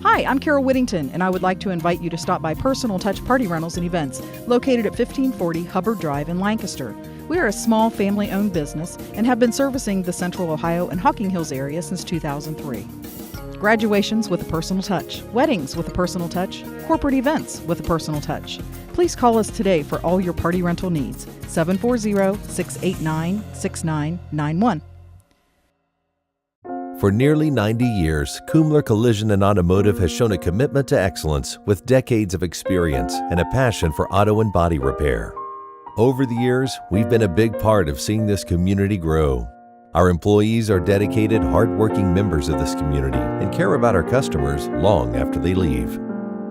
Hi, I'm Carol Whittington, and I would like to invite you to stop by Personal Touch Party Rentals and Events, located at 1540 Hubbard Drive in Lancaster. We are a small family-owned business and have been servicing the Central Ohio and Hocking Hills area since 2003. Graduations with a personal touch, weddings with a personal touch, corporate events with a personal touch. Please call us today for all your party rental needs. 740-689-6991. For nearly 90 years, Kumler Collision and Automotive has shown a commitment to excellence with decades of experience and a passion for auto and body repair. Over the years, we've been a big part of seeing this community grow. Our employees are dedicated, hardworking members of this community and care about our customers long after they leave.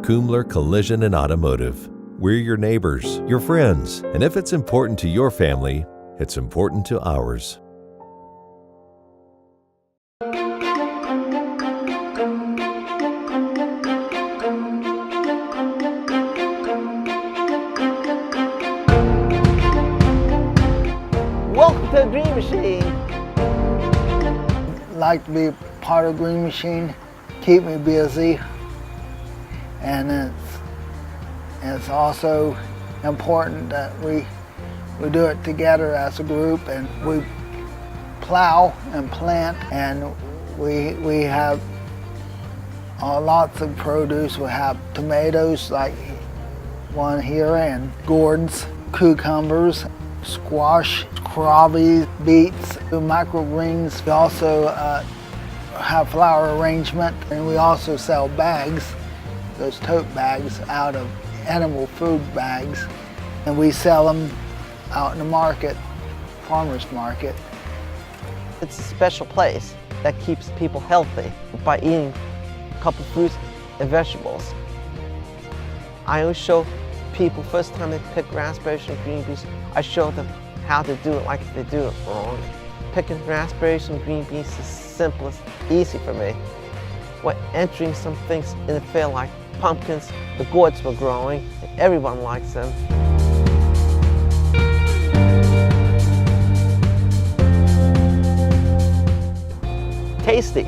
Kumler Collision and Automotive. We're your neighbors, your friends, and if it's important to your family, it's important to ours. Welcome to the Dream Machine. Like to be part of Dream Machine, keep me busy, and it's also important that we do it together as a group, and we plow and plant, and we have lots of produce. We have tomatoes like one here, and gourds, cucumbers, squash, crawberries, beets, microgreens. We also have flower arrangement, and we also sell bags, those tote bags out of animal food bags, and we sell them out in the market, farmers market. It's a special place that keeps people healthy by eating a couple fruits and vegetables. I always show people, first time they pick raspberries and green beans, I show them how to do it like if they do it wrong. Picking raspberries and green beans is simplest, easy for me. When entering some things in the field like pumpkins, the gourds were growing, and everyone likes them. Tasty.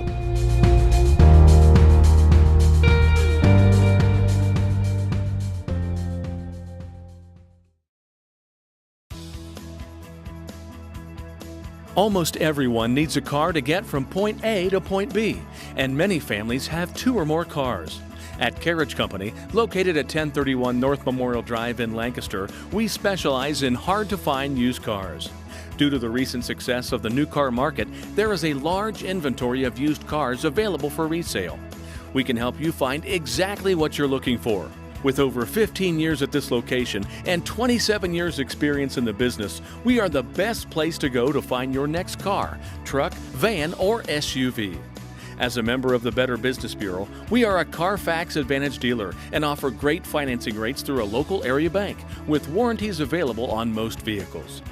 Almost everyone needs a car to get from point A to point B, and many families have 2 or more cars. At Carriage Company, located at 1031 North Memorial Drive in Lancaster, we specialize in hard-to-find used cars. Due to the recent success of the new car market, there is a large inventory of used cars available for resale. We can help you find exactly what you're looking for. With over 15 years at this location and 27 years experience in the business, we are the best place to go to find your next car, truck, van, or SUV. As a member of the Better Business Bureau, we are a Carfax Advantage dealer and offer great financing rates through a local area bank with warranties available on most vehicles.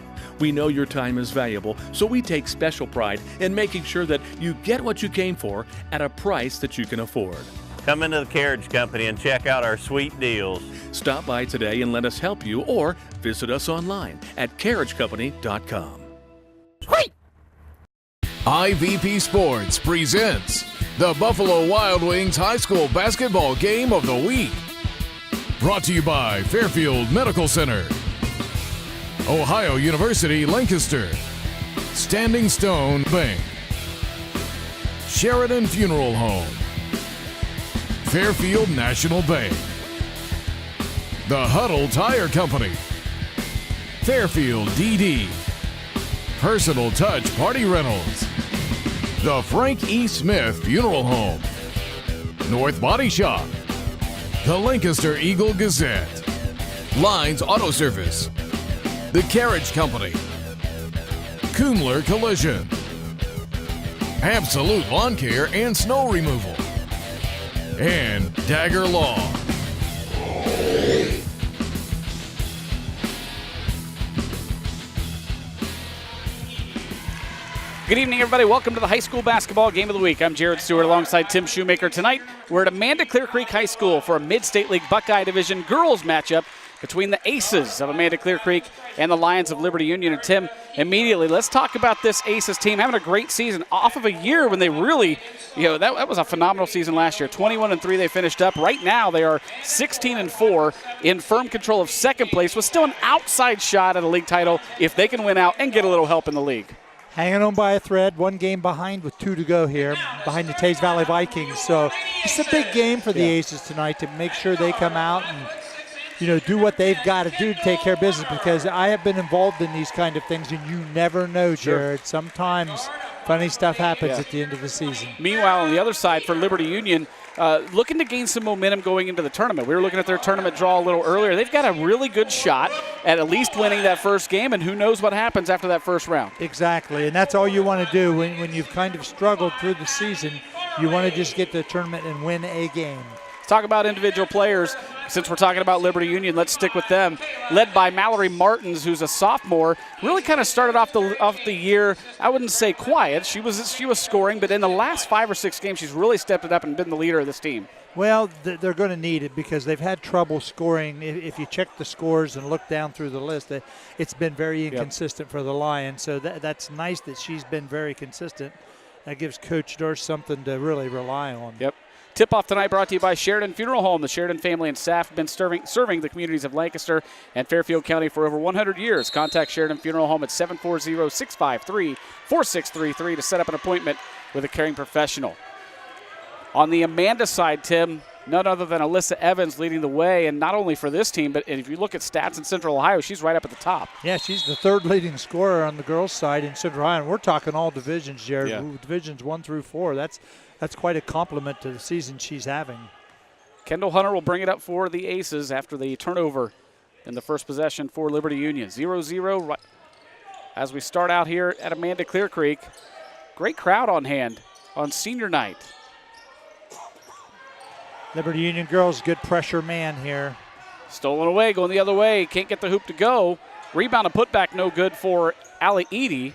We know your time is valuable, so we take special pride in making sure that you get what you came for at a price that you can afford. Come into the Carriage Company and check out our sweet deals. Stop by today and let us help you, or visit us online at carriagecompany.com. IVP Sports presents the Buffalo Wild Wings High School Basketball Game of the Week. Brought to you by Fairfield Medical Center, Ohio University Lancaster, Standing Stone Bank, Sheridan Funeral Home, Fairfield National Bank, The Huddle Tire Company, Fairfield DD, Personal Touch Party Rentals, The Frank E. Smith Funeral Home, North Body Shop, The Lancaster Eagle Gazette, Lines Auto Service, The Carriage Company, Kumler Collision, Absolute Lawn Care and Snow Removal, and Dagger Law. Good evening, everybody. Welcome to the High School Basketball Game of the Week. I'm Jared Stewart alongside Tim Shoemaker. Tonight, we're at Amanda Clearcreek High School for a Mid-State League Buckeye Division girls matchup between the Aces of Amanda Clearcreek and the Lions of Liberty Union. And Tim, immediately, let's talk about this Aces team having a great season off of a year when they really, that was a phenomenal season last year. 21-3 they finished up. Right now they are 16-4 in firm control of second place with still an outside shot at a league title if they can win out and get a little help in the league. Hanging on by a thread, one game behind with 2 to go here, behind the Tays Valley Vikings. So it's a big game for the Aces tonight to make sure they come out and, do what they've got to do to take care of business, because I have been involved in these kind of things, and you never know, Jared. Sometimes funny stuff happens at the end of the season. Meanwhile, on the other side for Liberty Union, looking to gain some momentum going into the tournament. We were looking at their tournament draw a little earlier. They've got a really good shot at least winning that first game, and who knows what happens after that first round. Exactly, and that's all you want to do when you've kind of struggled through the season. You want to just get to the tournament and win a game. Let's talk about individual players. Since we're talking about Liberty Union, let's stick with them. Led by Mallory Martins, who's a sophomore, really kind of started off the year, I wouldn't say quiet. She was scoring, but in the last 5 or 6 games, she's really stepped it up and been the leader of this team. Well, they're going to need it because they've had trouble scoring. If you check the scores and look down through the list, it's been very inconsistent for the Lions. So that's nice that she's been very consistent. That gives Coach Durst something to really rely on. Yep. Tip-off tonight brought to you by Sheridan Funeral Home. The Sheridan family and staff have been serving the communities of Lancaster and Fairfield County for over 100 years. Contact Sheridan Funeral Home at 740-653-4633 to set up an appointment with a caring professional. On the Amanda side, Tim, none other than Alyssa Evans leading the way, and not only for this team, but if you look at stats in Central Ohio, she's right up at the top. Yeah, she's the 3rd leading scorer on the girls' side in Central Ohio, and we're talking all divisions, Jared. Yeah. Divisions 1 through 4. That's quite a compliment to the season she's having. Kendall Hunter will bring it up for the Aces after the turnover in the first possession for Liberty Union. 0-0 as we start out here at Amanda Clearcreek. Great crowd on hand on senior night. Liberty Union girls, good pressure man here. Stolen away, going the other way. Can't get the hoop to go. Rebound and putback no good for Allie Eady.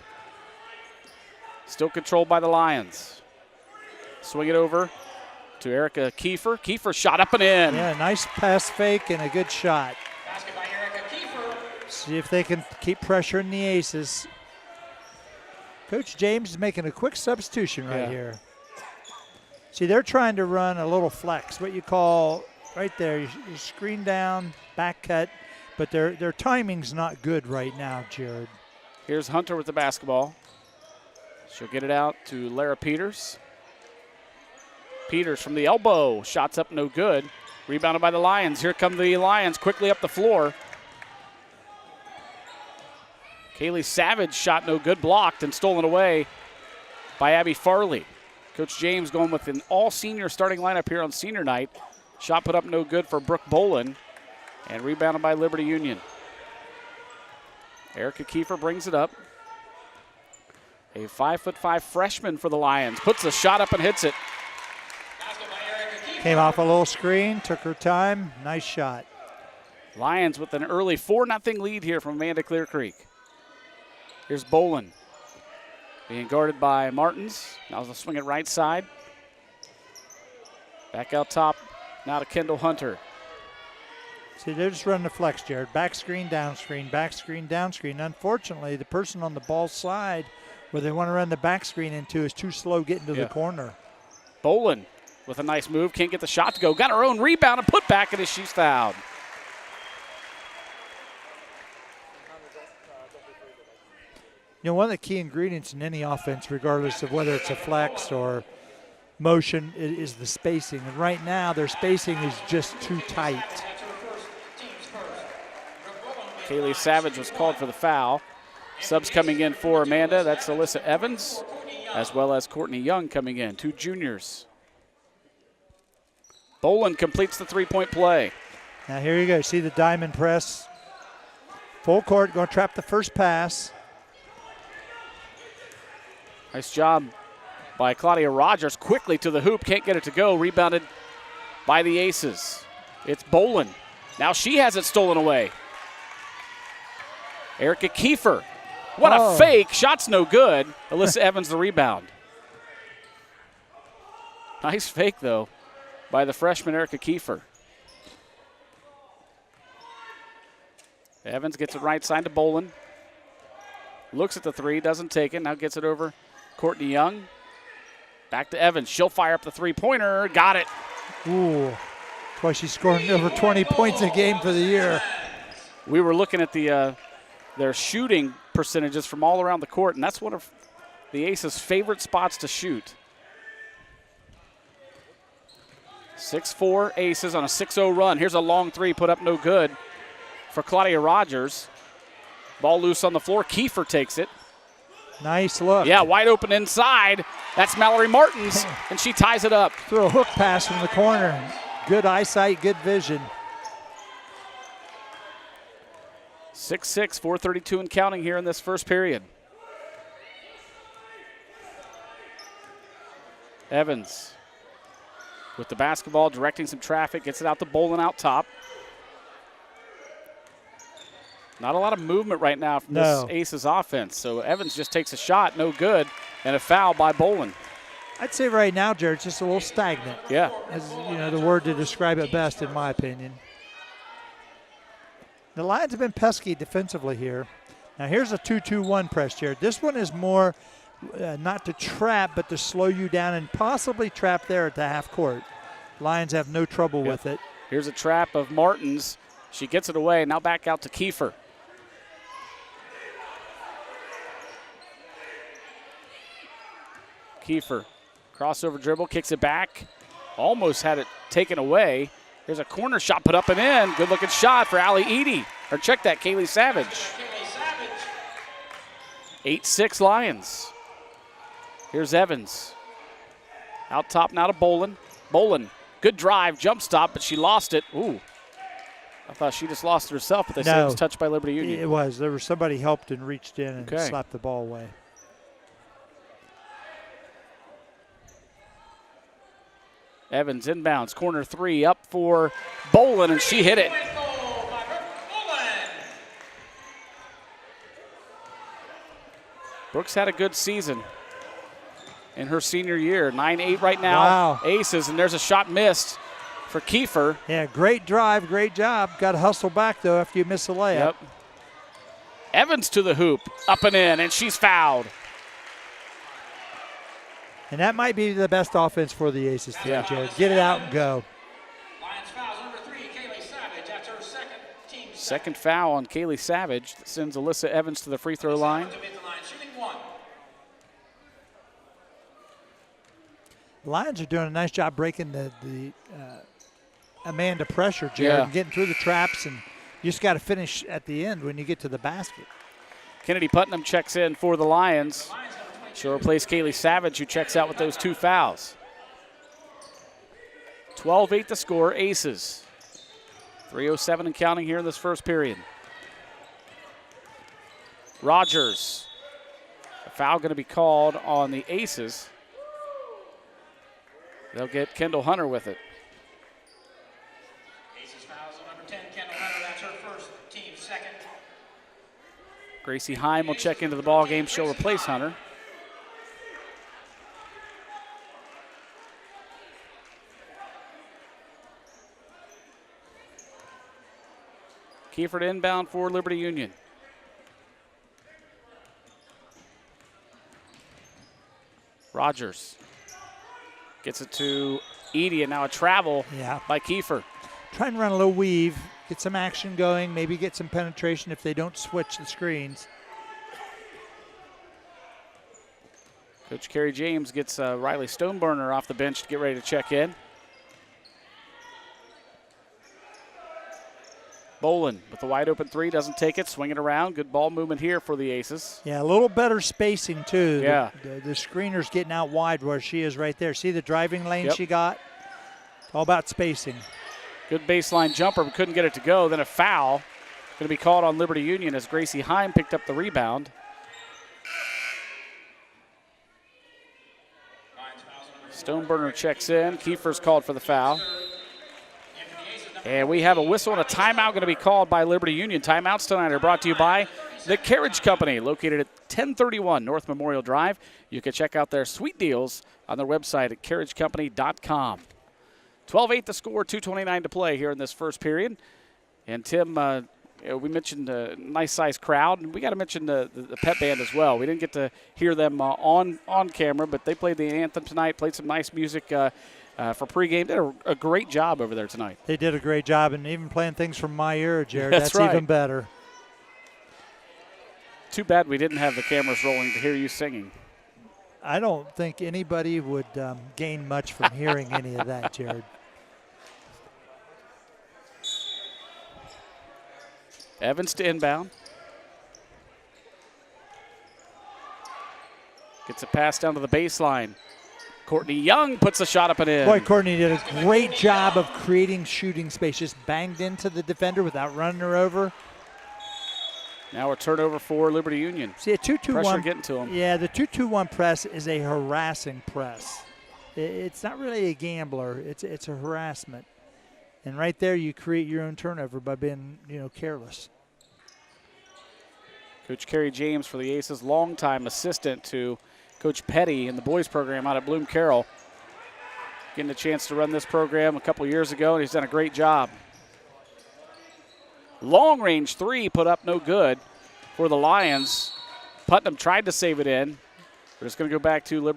Still controlled by the Lions. Swing it over to Erica Kiefer. Kiefer shot up and in. Yeah, nice pass fake and a good shot. See if they can keep pressuring the Aces. Coach James is making a quick substitution right here. See, they're trying to run a little flex, what you call right there. You screen down, back cut, but their timing's not good right now, Jared. Here's Hunter with the basketball. She'll get it out to Lara Peters. Peters from the elbow. Shots up, no good. Rebounded by the Lions. Here come the Lions quickly up the floor. Kaylee Savage shot no good. Blocked and stolen away by Abby Farley. Coach James going with an all-senior starting lineup here on senior night. Shot put up no good for Brooke Bolin. And rebounded by Liberty Union. Erica Kiefer brings it up. A 5'5" freshman for the Lions. Puts the shot up and hits it. Came off a little screen, took her time. Nice shot. Lions with an early 4-0 lead here from Amanda Clearcreek. Here's Bolin being guarded by Martins. Now they'll swing it right side. Back out top now to Kendall Hunter. See, they're just running the flex, Jared. Back screen, down screen, back screen, down screen. Unfortunately, the person on the ball side where they want to run the back screen into is too slow getting to the corner. Bolin with a nice move. Can't get the shot to go. Got her own rebound and put back, and as she's fouled. One of the key ingredients in any offense, regardless of whether it's a flex or motion, is the spacing. And right now, their spacing is just too tight. Kaylee Savage was called for the foul. Subs coming in for Amanda. That's Alyssa Evans, as well as Courtney Young coming in, 2 juniors. Bolin completes the 3-point play. Now here you go. See the diamond press. Full court, going to trap the first pass. Nice job by Claudia Rogers. Quickly to the hoop. Can't get it to go. Rebounded by the Aces. It's Bolin. Now she has it stolen away. Erica Kiefer. What a fake. Shot's no good. Alyssa Evans the rebound. Nice fake, though, by the freshman Erica Kiefer. Evans gets it right side to Bolin. Looks at the three, doesn't take it. Now gets it over Courtney Young. Back to Evans. She'll fire up the three-pointer. Got it. Ooh. That's why she's scoring over 20 points a game for the year. We were looking at their shooting percentages from all around the court, and that's one of the Aces' favorite spots to shoot. 6-4 Aces on a 6-0 run. Here's a long three, put up no good for Claudia Rogers. Ball loose on the floor. Kiefer takes it. Nice look. Yeah, wide open inside. That's Mallory Martins, and she ties it up. Threw a hook pass from the corner. Good eyesight, good vision. 6-6, 4:32 and counting here in this first period. Evans with the basketball, directing some traffic, gets it out to Bolin out top. Not a lot of movement right now from this Aces offense, so Evans just takes a shot, no good, and a foul by Bolin. I'd say right now, Jared, it's just a little stagnant. Yeah. As the word to describe it best, in my opinion. The Lions have been pesky defensively here. Now here's a 2-2-1 press, Jared. This one is more not to trap, but to slow you down and possibly trap there at the half court. Lions have no trouble with it. Here's a trap of Martins. She gets it away. Now back out to Kiefer. Kiefer, crossover dribble, kicks it back. Almost had it taken away. There's a corner shot put up and in. Good looking shot for Allie Edie. Or check that, Kaylee Savage. 8-6 Lions. Here's Evans. Out top now to Bolin. Bolin, good drive, jump stop, but she lost it. Ooh. I thought she just lost it herself, but they said it was touched by Liberty Union. It was. There was somebody helped and reached in and slapped the ball away. Evans inbounds, corner three, up for Bolin, and she hit it. Brooks had a good season in her senior year. 9-8 right now. Wow. Aces, and there's a shot missed for Kiefer. Yeah, great drive, great job. Got to hustle back, though, after you miss the layup. Yep. Evans to the hoop, up and in, and she's fouled. And that might be the best offense for the Aces today, Jared. Get it out and go. Lions foul number 3, Kaylee Savage. That's her second, team Second foul on Kaylee Savage. That sends Alyssa Evans to the free throw line. The Lions are doing a nice job breaking the Amanda pressure, Jared, and getting through the traps, and you just got to finish at the end when you get to the basket. Kennedy Putnam checks in for the Lions. She'll replace Kaylee Savage, who checks out with those two fouls. 12-8 the score, Aces. 3:07 and counting here in this first period. Rogers. A foul going to be called on the Aces. They'll get Kendall Hunter with it. Aces fouls on number 10, Kendall Hunter. That's her first, team second. Gracie Heim will check into the ball game. She'll replace Hunter. Kiefer to inbound for Liberty Union. Rogers gets it to Edie, and now a travel by Kiefer. Try and run a little weave, get some action going, maybe get some penetration if they don't switch the screens. Coach Kerry James gets Riley Stoneburner off the bench to get ready to check in. Bolin with the wide open three, doesn't take it, swing it around. Good ball movement here for the Aces. Yeah, a little better spacing too. Yeah. The screener's getting out wide where she is right there. See the driving lane she got? All about spacing. Good baseline jumper, but couldn't get it to go. Then a foul going to be called on Liberty Union as Gracie Heim picked up the rebound. Stoneburner checks in. Kiefer's called for the foul. And we have a whistle and a timeout going to be called by Liberty Union. Timeouts tonight are brought to you by the Carriage Company, located at 1031 North Memorial Drive. You can check out their sweet deals on their website at carriagecompany.com. 12-8 the score, 2:29 to play here in this first period. And Tim, we mentioned a nice-sized crowd, and we got to mention the pep band as well. We didn't get to hear them on camera, but they played the anthem tonight, played some nice music for pregame. Did a great job over there tonight. They did a great job, and even playing things from my era, Jared. That's right. Even better. Too bad we didn't have the cameras rolling to hear you singing. I don't think anybody would gain much from hearing any of that, Jared. Evans to inbound. Gets a pass down to the baseline. Courtney Young puts a shot up and in. Boy, Courtney did a great job of creating shooting space. Just banged into the defender without running her over. Now a turnover for Liberty Union. See, a 2-2-1. Pressure getting to them. Yeah, the 2-2-1 press is a harassing press. It's not really a gambler. It's a harassment. And right there, you create your own turnover by being, careless. Coach Kerry James for the Aces, longtime assistant to Coach Petty in the boys program out at Bloom Carroll. Getting a chance to run this program a couple years ago, and he's done a great job. Long range three put up no good for the Lions. Putnam tried to save it in, but it's going to go back to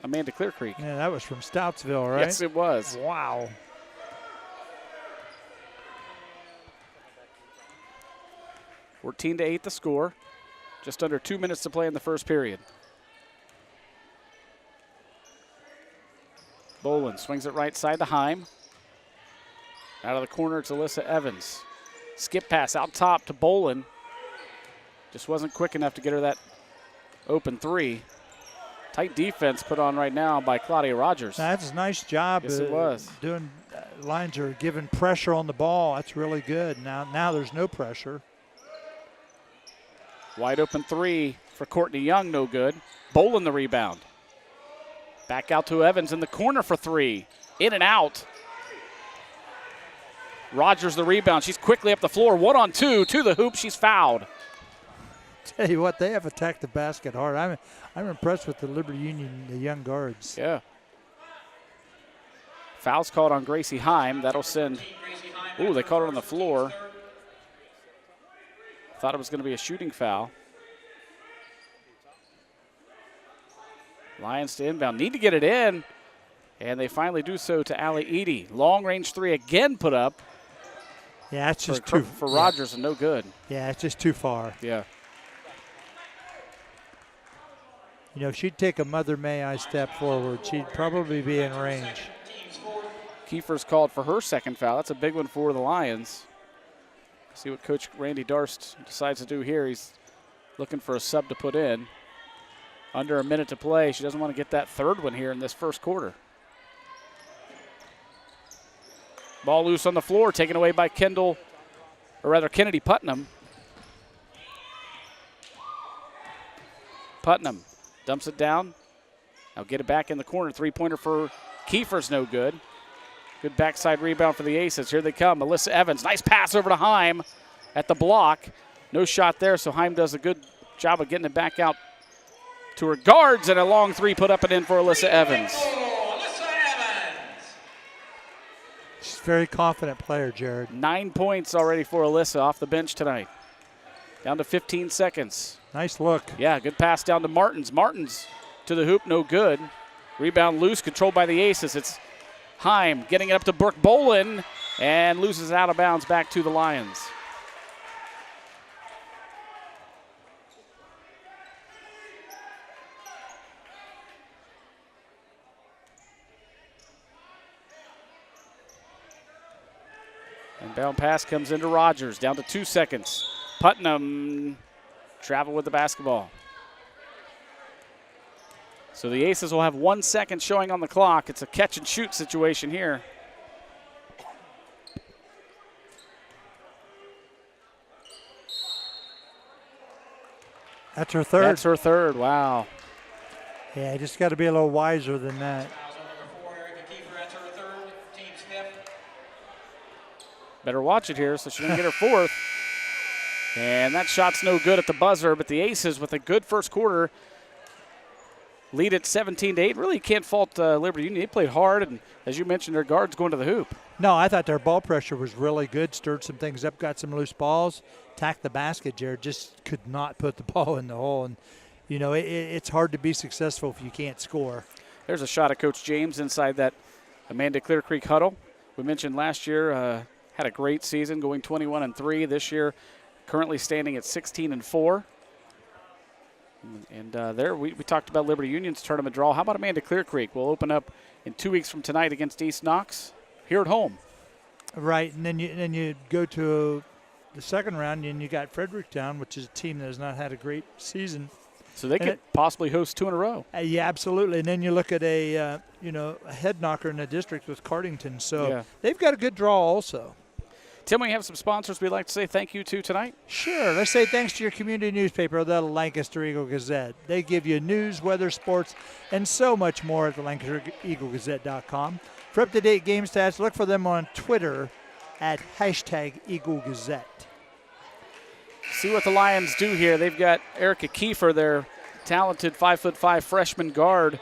Amanda Clearcreek. Yeah, that was from Stoutsville, right? Yes, it was. Wow. 14-8 the score. Just under 2 minutes to play in the first period. Boland swings it right side to Heim. Out of the corner, it's Alyssa Evans. Skip pass out top to Boland. Just wasn't quick enough to get her that open three. Tight defense put on right now by Claudia Rogers. That's a nice job. Yes, it was. Doing Lions are giving pressure on the ball. That's really good. Now there's no pressure. Wide open three for Courtney Young, no good. Boland the rebound. Back out to Evans in the corner for three. In and out. Rogers the rebound. She's quickly up the floor. 1-on-2 to the hoop. She's fouled. Tell you what, they have attacked the basket hard. I'm impressed with the Liberty Union, the young guards. Yeah. Foul's called on Gracie Heim. That'll send. Ooh, they called it on the floor. Thought it was going to be a shooting foul. Lions to inbound. Need to get it in. And they finally do so to Allie Eady. Long range three again put up. Yeah, it's just for Rogers and no good. Yeah, it's just too far. Yeah. If she'd take a Mother May I step forward, she'd probably be in range. Kiefer's called for her second foul. That's a big one for the Lions. See what Coach Randy Darst decides to do here. He's looking for a sub to put in. Under a minute to play. She doesn't want to get that third one here in this first quarter. Ball loose on the floor, taken away by Kennedy Putnam. Putnam dumps it down. Now get it back in the corner. Three-pointer for Kiefer's no good. Good backside rebound for the Aces. Here they come. Alyssa Evans. Nice pass over to Heim at the block. No shot there, so Heim does a good job of getting it back out to her guards, and a long three put up and in for Alyssa Evans. She's a very confident player, Jared. 9 points already for Alyssa off the bench tonight. Down to 15 seconds. Nice look. Yeah, good pass down to Martins. Martins to the hoop, no good. Rebound loose, controlled by the Aces. It's Heim getting it up to Brooke Boland and loses it out of bounds back to the Lions. Inbound pass comes into Rogers, down to 2 seconds. Putnam travel with the basketball. So the Aces will have 1 second showing on the clock. It's a catch and shoot situation here. That's her third. That's her third, wow. Yeah, you just got to be a little wiser than that. Better watch it here so she can get her fourth. And that shot's no good at the buzzer, but the Aces with a good first quarter lead it 17-8. Really can't fault Liberty Union. They played hard, and as you mentioned, their guards going to the hoop. No, I thought their ball pressure was really good, stirred some things up, got some loose balls, attacked the basket. Jared just could not put the ball in the hole. And, you know, it's hard to be successful if you can't score. There's a shot at Coach James inside that Amanda Clearcreek huddle. We mentioned last year had a great season, going 21-3. This year currently standing at 16-4. And there we talked about Liberty Union's tournament draw. How about Amanda Clearcreek? We'll open up in 2 weeks from tonight against East Knox here at home. Right, and then you go to the second round, and you got Fredericktown, which is a team that has not had a great season. So they could possibly host 2 in a row. Yeah, absolutely. And then you look at a head knocker in the district with Cardington. So they've got a good draw also. Tim, we have some sponsors we'd like to say thank you to tonight. Sure. Let's say thanks to your community newspaper, the Lancaster Eagle Gazette. They give you news, weather, sports, and so much more at the LancasterEagleGazette.com. For up-to-date game stats, look for them on Twitter at #EagleGazette. See what the Lions do here. They've got Erica Kiefer, their talented 5'5" freshman guard,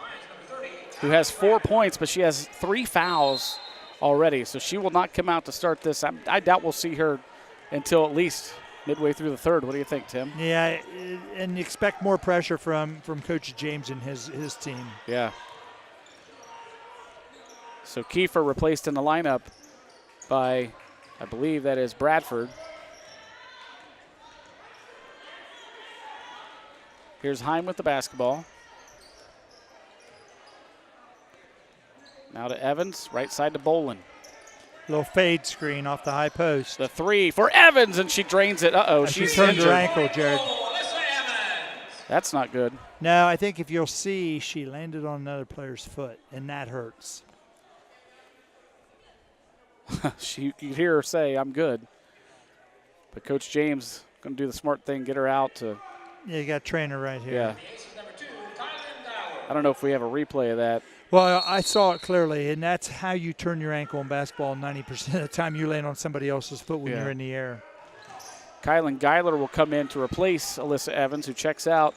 who has 4 points, but she has 3 fouls already. So she will not come out to start this. I doubt we'll see her until at least midway through the third. What do you think, Tim? Yeah, and you expect more pressure from Coach James and his team. Yeah. So Kiefer replaced in the lineup by, I believe that is Bradford. Here's Heim with the basketball. Now to Evans, right side to Bolin. Little fade screen off the high post. The 3 for Evans, and she drains it. Uh-oh, she's turned injured. her ankle, Jared. That's not good. No, I think if you'll see, she landed on another player's foot, and that hurts. You could hear her say, "I'm good." But Coach James going to do the smart thing, get her out to. Yeah, you got a trainer right here. Yeah. I don't know if we have a replay of that. Well, I saw it clearly, and that's how you turn your ankle in basketball 90% of the time. You land on somebody else's foot when you're in the air. Kylan Geiler will come in to replace Alyssa Evans, who checks out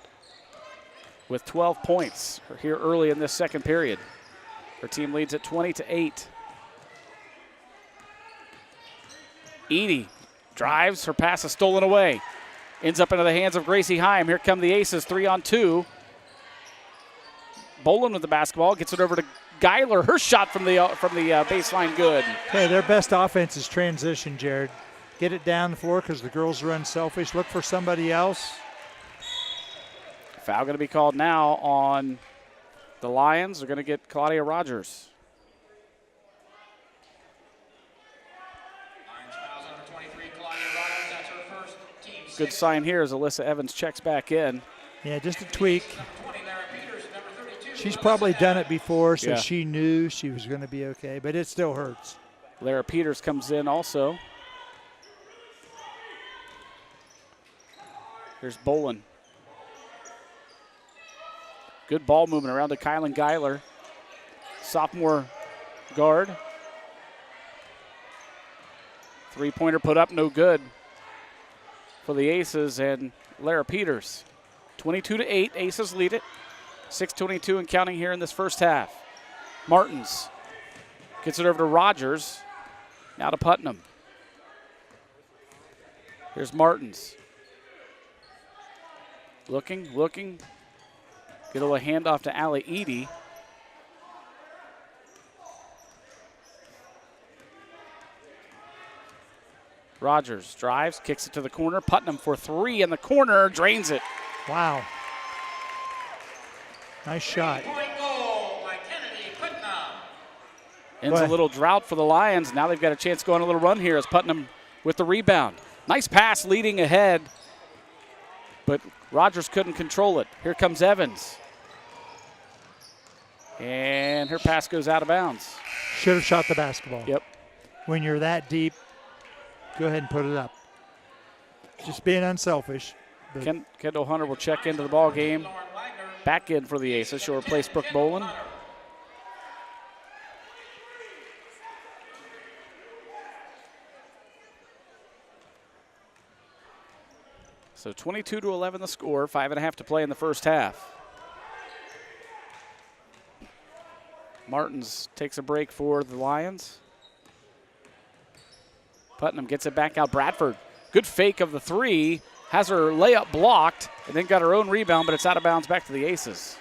with 12 points here early in this second period. Her team leads at 20-8. Edie drives. Her pass is stolen away. Ends up into the hands of Gracie Heim. Here come the Aces, 3-on-2. Bolin with the basketball, gets it over to Geiler. Her shot from the baseline, good. Okay, their best offense is transition, Jared. Get it down the floor because the girls are unselfish. Look for somebody else. Foul going to be called now on the Lions. They're going to get Claudia Rogers. Good sign here as Alyssa Evans checks back in. Yeah, just a tweak. She's probably done it before, so she knew she was going to be okay, but it still hurts. Lara Peters comes in also. Here's Bolin. Good ball movement around to Kylan Geiler. Sophomore guard. Three-pointer put up, no good for the Aces and Lara Peters. 22-8, Aces lead it. 6:22 and counting here in this first half. Martins gets it over to Rogers. Now to Putnam. Here's Martins. Looking. Get a little handoff to Allie Edie. Rogers drives, kicks it to the corner. Putnam for 3 in the corner, drains it. Wow. Nice shot. Ends a little drought for the Lions. Now they've got a chance to go on a little run here as Putnam with the rebound. Nice pass leading ahead, but Rogers couldn't control it. Here comes Evans. And her pass goes out of bounds. Should have shot the basketball. Yep. When you're that deep, go ahead and put it up. Just being unselfish. Kendall Hunter will check into the ball game. Back in for the Aces. She'll replace Brooke Bolin. So 22-11 the score. 5.5 to play in the first half. Martins takes a break for the Lions. Putnam gets it back out. Bradford, good fake of the three. Has her layup blocked and then got her own rebound, but it's out of bounds back to the Aces.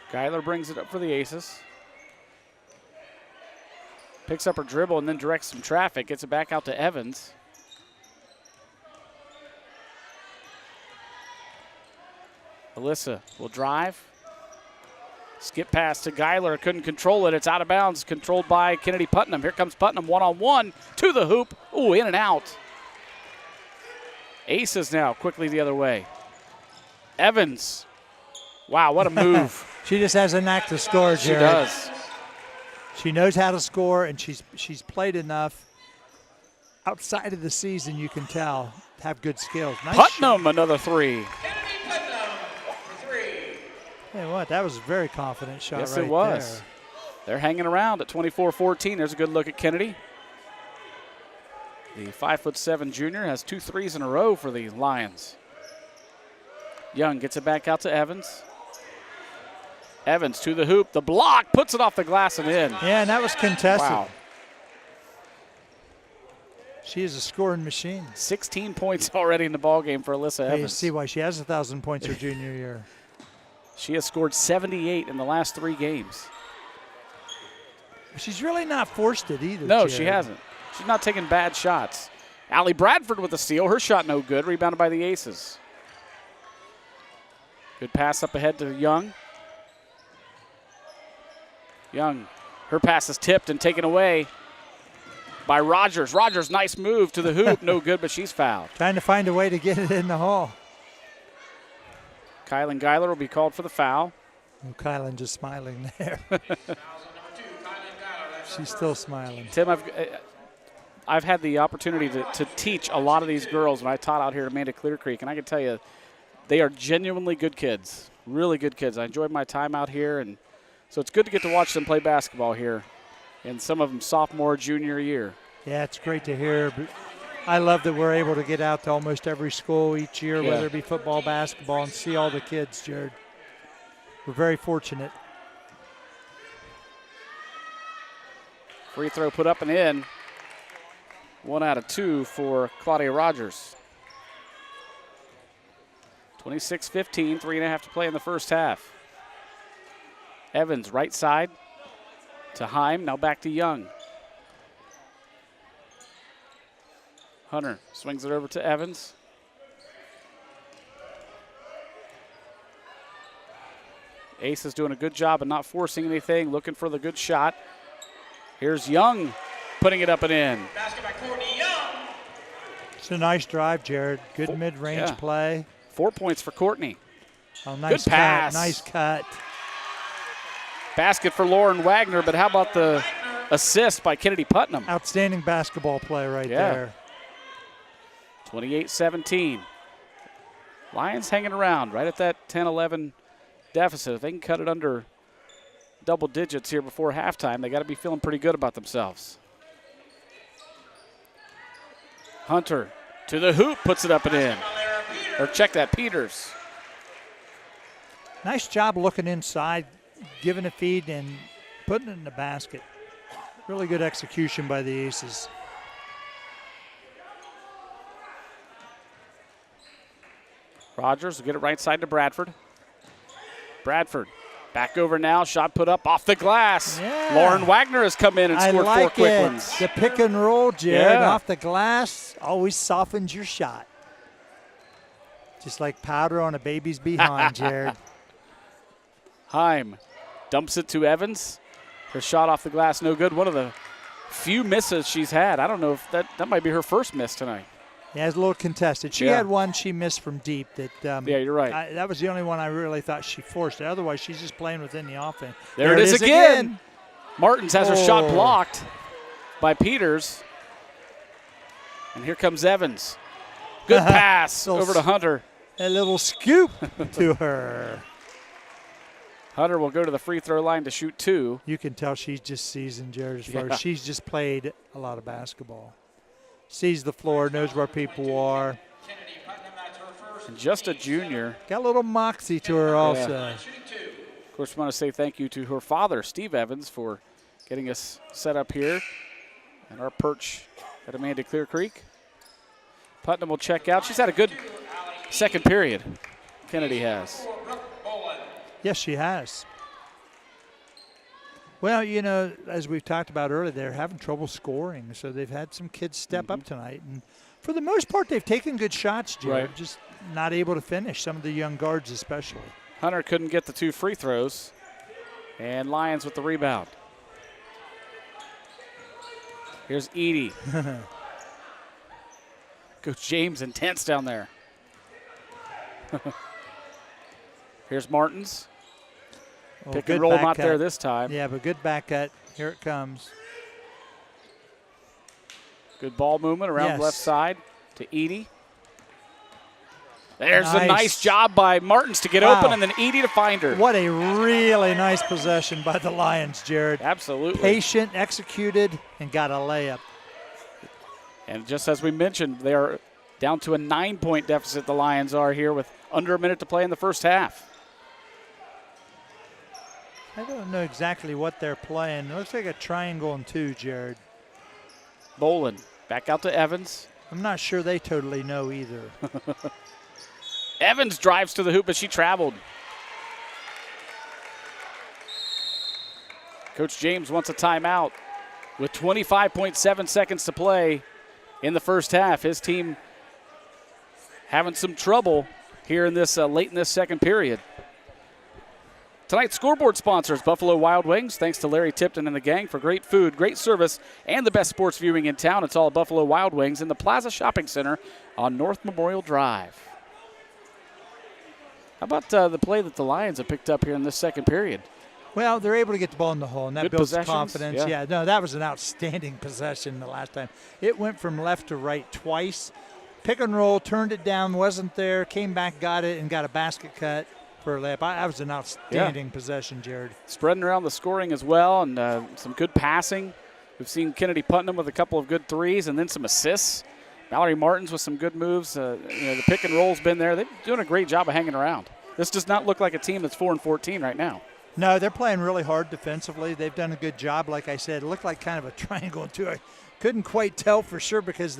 Geiler brings it up for the Aces. Picks up her dribble and then directs some traffic. Gets it back out to Evans. Alyssa will drive. Skip pass to Geiler. Couldn't control it. It's out of bounds. Controlled by Kennedy Putnam. Here comes Putnam one-on-one to the hoop. Ooh, in and out. Aces now quickly the other way. Evans. Wow, what a move. She just has a knack to score, Jared. She does. She knows how to score, and she's played enough outside of the season, you can tell, have good skills. Nice Putnam, shot. another three. Hey, what? That was a very confident shot Yes, right it was. there. They're hanging around at 24-14. There's a good look at Kennedy. The 5'7" junior has 2 threes in a row for the Lions. Young gets it back out to Evans. Evans to the hoop. The block puts it off the glass and in. Yeah, and that was contested. Wow. She is a scoring machine. 16 points already in the ballgame for Alyssa Evans. You see why she has 1,000 points her junior year. She has scored 78 in the last 3 games. She's really not forced it either. No, Jared. she hasn't. She's not taking bad shots. Allie Bradford with the steal. Her shot no good. Rebounded by the Aces. Good pass up ahead to Young. Young, her pass is tipped and taken away by Rogers. Rogers, nice move to the hoop. No good, but she's fouled. Trying to find a way to get it in the hole. Kylan Geiler will be called for the foul. Oh, Kylan just smiling there. She's still smiling. Tim, I've had the opportunity to teach a lot of these girls when I taught out here at Amanda Clearcreek, and I can tell you they are genuinely good kids, really good kids. I enjoyed my time out here, and so it's good to get to watch them play basketball here, and some of them sophomore, junior year. Yeah, it's great to hear. I love that we're able to get out to almost every school each year, Yeah. whether it be football, basketball, and see all the kids, Jared. We're very fortunate. Free throw put up and in. 1 out of 2 for Claudia Rogers. 26-15, 3.5 to play in the first half. Evans, right side to Heim, now back to Young. Hunter swings it over to Evans. Ace is doing a good job of not forcing anything, looking for the good shot. Here's Young putting it up and in. Basket by Courtney Young. It's a nice drive, Jared. Good mid-range play. 4 points for Courtney. Oh, nice good pass. cut. Nice cut. Basket for Lauren Wagner, but how about the assist by Kennedy Putnam? Outstanding basketball play right there. 28-17. Lions hanging around right at that 10-11 deficit. If they can cut it under double digits here before halftime, they got to be feeling pretty good about themselves. Hunter to the hoop, puts it up and in. Or check that, Peters. Nice job looking inside, giving a feed and putting it in the basket. Really good execution by the Aces. Rogers will get it right side to Bradford. Bradford back over now. Shot put up off the glass. Yeah. Lauren Wagner has come in and scored 4 quick ones. The pick and roll, Jared, Yeah. off the glass always softens your shot. Just like powder on a baby's behind, Jared. Heim dumps it to Evans. Her shot off the glass, no good. One of the few misses she's had. I don't know if that might be her first miss tonight. Yeah, it's a little contested. She had one she missed from deep. That yeah, you're right. That was the only one I really thought she forced. Otherwise, she's just playing within the offense. There it is again. Martins has her shot blocked by Peters. And here comes Evans. Good pass over to Hunter. A little scoop to her. Hunter will go to the free throw line to shoot 2. You can tell she's just seasoned, Jared, as far as she's just played a lot of basketball. Sees the floor, knows where people are. And just a junior. Got a little moxie to her also. Yeah. Of course, we want to say thank you to her father, Steve Evans, for getting us set up here and our perch at Amanda Clearcreek. Putnam will check out. She's had a good second period. Kennedy has. Yes, she has. Well, you know, as we've talked about earlier, they're having trouble scoring, so they've had some kids step up tonight. And for the most part, they've taken good shots, Jared, just not able to finish, some of the young guards especially. Hunter couldn't get the 2 free throws, and Lions with the rebound. Here's Edie. Coach James intense down there. Here's Martins. Well, Pick and roll not there this time. Yeah, but good back cut. Here it comes. Good ball movement around the left side to Edie. There's a nice job by Martins to get open, and then Edie to find her. What a really nice possession by the Lions, Jared. Absolutely. Patient, executed, and got a layup. And just as we mentioned, they are down to a 9-point deficit, the Lions are here with under a minute to play in the first half. I don't know exactly what they're playing. It looks like a triangle and 2, Jared. Bolin back out to Evans. I'm not sure they totally know either. Evans drives to the hoop, but she traveled. Coach James wants a timeout with 25.7 seconds to play in the first half. His team having some trouble here in this late in this second period. Tonight's scoreboard sponsors, Buffalo Wild Wings. Thanks to Larry Tipton and the gang for great food, great service, and the best sports viewing in town. It's all Buffalo Wild Wings in the Plaza Shopping Center on North Memorial Drive. How about the play that the Lions have picked up here in this second period? Well, they're able to get the ball in the hole, and that Good builds possessions, confidence. yeah. No, that was an outstanding possession the last time. It went from left to right twice. Pick and roll, turned it down, wasn't there, came back, got it, and got a basket cut for a layup. That was an outstanding possession, Jared. Spreading around the scoring as well, and some good passing. We've seen Kennedy Putnam with a couple of good threes and then some assists. Mallory Martins with some good moves. The pick and roll's been there. They're doing a great job of hanging around. This does not look like a team that's 4-14 right now. No, they're playing really hard defensively. They've done a good job. Like I said, it looked like kind of a triangle too. I couldn't quite tell for sure because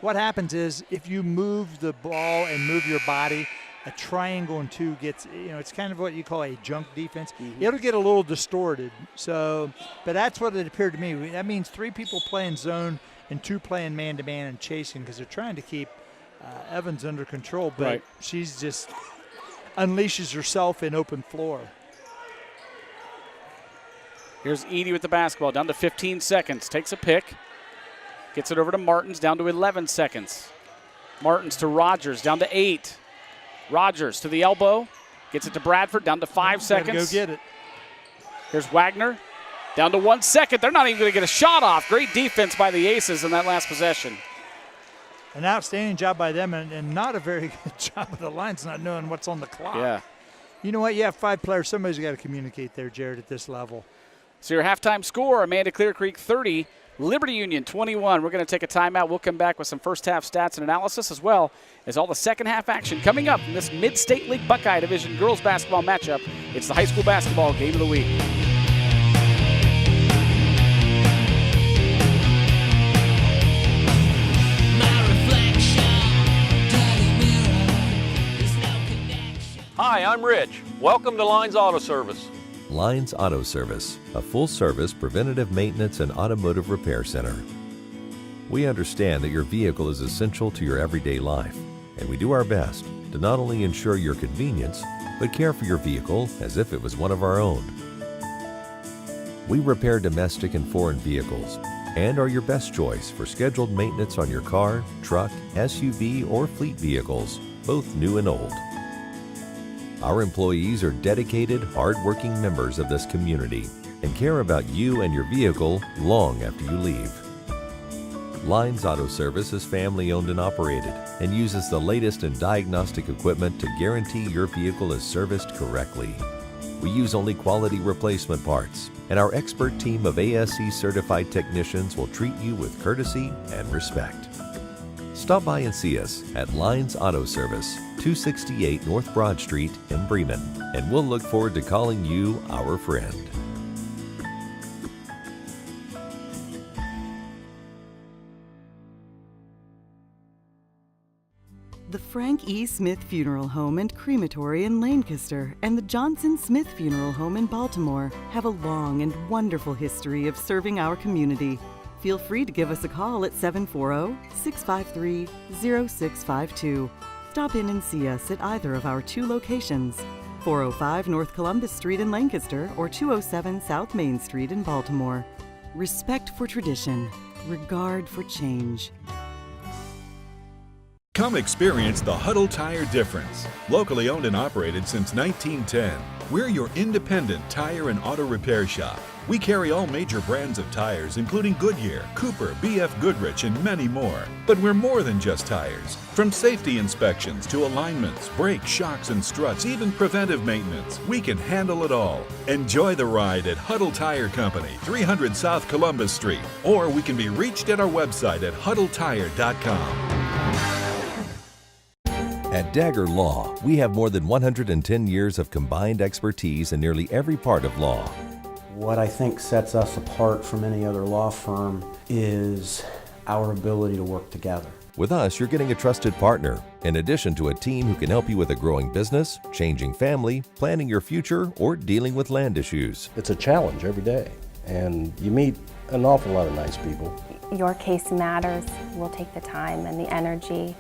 what happens is if you move the ball and move your body, a triangle and 2 gets, it's kind of what you call a junk defense. It'll get a little distorted. So, but that's what it appeared to me. That means 3 people playing zone and 2 playing man-to-man and chasing because they're trying to keep Evans under control. But she's just unleashes herself in open floor. Here's Edie with the basketball, down to 15 seconds. Takes a pick. Gets it over to Martins, down to 11 seconds. Martins to Rogers, down to 8. Rogers to the elbow. Gets it to Bradford, down to 5 seconds. Go get it. Here's Wagner, down to 1 second. They're not even going to get a shot off. Great defense by the Aces in that last possession. An outstanding job by them and not a very good job of the Lions not knowing what's on the clock. Yeah. You know what? You have 5 players. Somebody's got to communicate there, Jared, at this level. So your halftime score, Amanda Clearcreek 30, Liberty Union 21. We're going to take a timeout. We'll come back with some first half stats and analysis as well as all the second half action coming up in this Mid-State League Buckeye Division girls basketball matchup. It's the high school basketball game of the week. Hi, I'm Rich. Welcome to Lines Auto Service. Lines Auto Service, a full-service preventative maintenance and automotive repair center. We understand that your vehicle is essential to your everyday life, and we do our best to not only ensure your convenience, but care for your vehicle as if it was one of our own. We repair domestic and foreign vehicles and are your best choice for scheduled maintenance on your car, truck, SUV, or fleet vehicles, both new and old. Our employees are dedicated, hard-working members of this community and care about you and your vehicle long after you leave. Lines Auto Service is family-owned and operated and uses the latest in diagnostic equipment to guarantee your vehicle is serviced correctly. We use only quality replacement parts, and our expert team of ASE certified technicians will treat you with courtesy and respect. Stop by and see us at Lyons Auto Service, 268 North Broad Street in Bremen, and we'll look forward to calling you our friend. The Frank E. Smith Funeral Home and Crematory in Lancaster and the Johnson Smith Funeral Home in Baltimore have a long and wonderful history of serving our community. Feel free to give us a call at 740-653-0652. Stop in and see us at either of our two locations, 405 North Columbus Street in Lancaster or 207 South Main Street in Baltimore. Respect for tradition, regard for change. Come experience the Huddle Tire difference. Locally owned and operated since 1910, we're your independent tire and auto repair shop. We carry all major brands of tires, including Goodyear, Cooper, BF Goodrich, and many more. But we're more than just tires. From safety inspections to alignments, brakes, shocks, and struts, even preventive maintenance, we can handle it all. Enjoy the ride at Huddle Tire Company, 300 South Columbus Street, or we can be reached at our website at huddletire.com. At Dagger Law, we have more than 110 years of combined expertise in nearly every part of law. What I think sets us apart from any other law firm is our ability to work together. With us, you're getting a trusted partner, in addition to a team who can help you with a growing business, changing family, planning your future, or dealing with land issues. It's a challenge every day, and you meet an awful lot of nice people. Your case matters. We'll take the time and the energy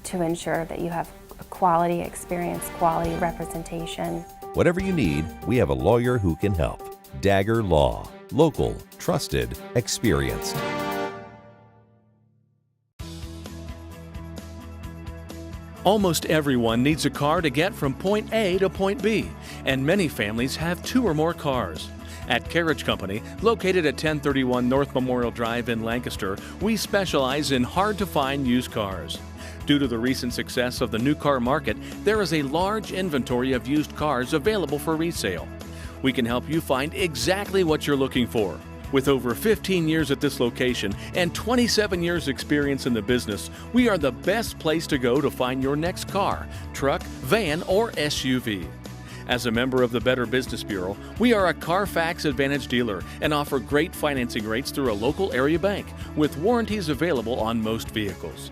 to ensure that you have a quality experience, quality representation. Whatever you need, we have a lawyer who can help. Dagger Law. Local, trusted, experienced. Almost everyone needs a car to get from point A to point B, and many families have 2 or more cars. At Carriage Company, located at 1031 North Memorial Drive in Lancaster, we specialize in hard-to-find used cars. Due to the recent success of the new car market, there is a large inventory of used cars available for resale. We can help you find exactly what you're looking for. With over 15 years at this location and 27 years experience in the business, we are the best place to go to find your next car, truck, van, or SUV. As a member of the Better Business Bureau, we are a Carfax Advantage dealer and offer great financing rates through a local area bank with warranties available on most vehicles.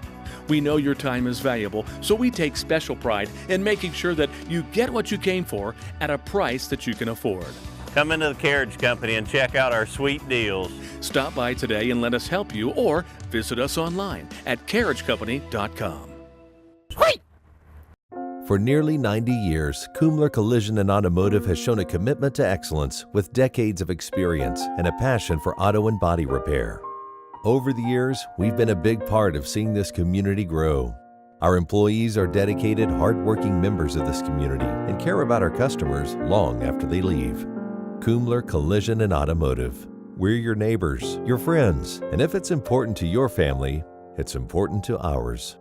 We know your time is valuable, so we take special pride in making sure that you get what you came for at a price that you can afford. Come into the Carriage Company and check out our sweet deals. Stop by today and let us help you, or visit us online at carriagecompany.com. For nearly 90 years, Kumler Collision and Automotive has shown a commitment to excellence with decades of experience and a passion for auto and body repair. Over the years, we've been a big part of seeing this community grow. Our employees are dedicated, hardworking members of this community and care about our customers long after they leave. Kumler Collision and Automotive. We're your neighbors, your friends, and if it's important to your family, it's important to ours.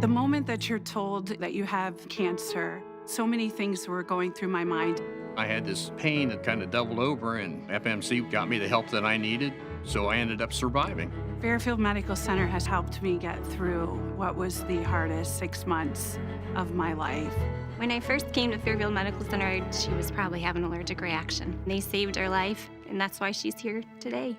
The moment that you're told that you have cancer, so many things were going through my mind. I had this pain that kind of doubled over, and FMC got me the help that I needed, so I ended up surviving. Fairfield Medical Center has helped me get through what was the hardest 6 months of my life. When I first came to Fairfield Medical Center, she was probably having an allergic reaction. They saved her life, and that's why she's here today.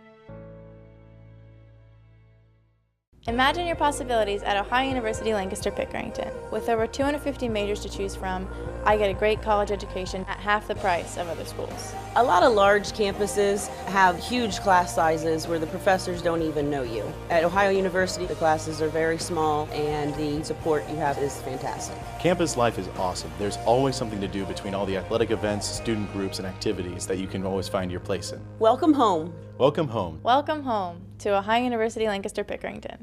Imagine your possibilities at Ohio University Lancaster-Pickerington. With over 250 majors to choose from, I get a great college education at half the price of other schools. A lot of large campuses have huge class sizes where the professors don't even know you. At Ohio University, the classes are very small and the support you have is fantastic. Campus life is awesome. There's always something to do between all the athletic events, student groups, and activities that you can always find your place in. Welcome home. Welcome home. Welcome home to Ohio University Lancaster-Pickerington.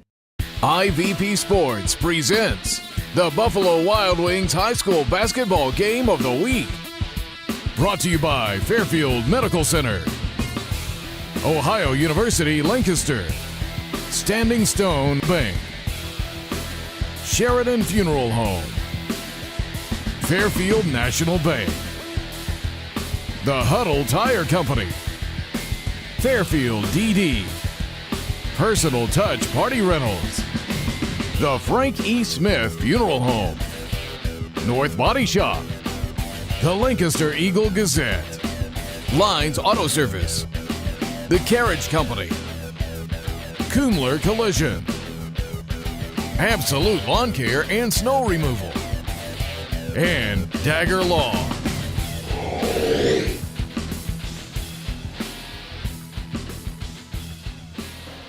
IVP Sports presents the Buffalo Wild Wings High School Basketball Game of the Week. Brought to you by Fairfield Medical Center, Ohio University Lancaster, Standing Stone Bank, Sheridan Funeral Home, Fairfield National Bank, The Huddle Tire Company, Fairfield DD, Personal Touch Party Rentals, the Frank E. Smith Funeral Home, North Body Shop, the Lancaster Eagle Gazette, Lines Auto Service, the Carriage Company, Kumler Collision, Absolute Lawn Care and Snow Removal, and Dagger Law.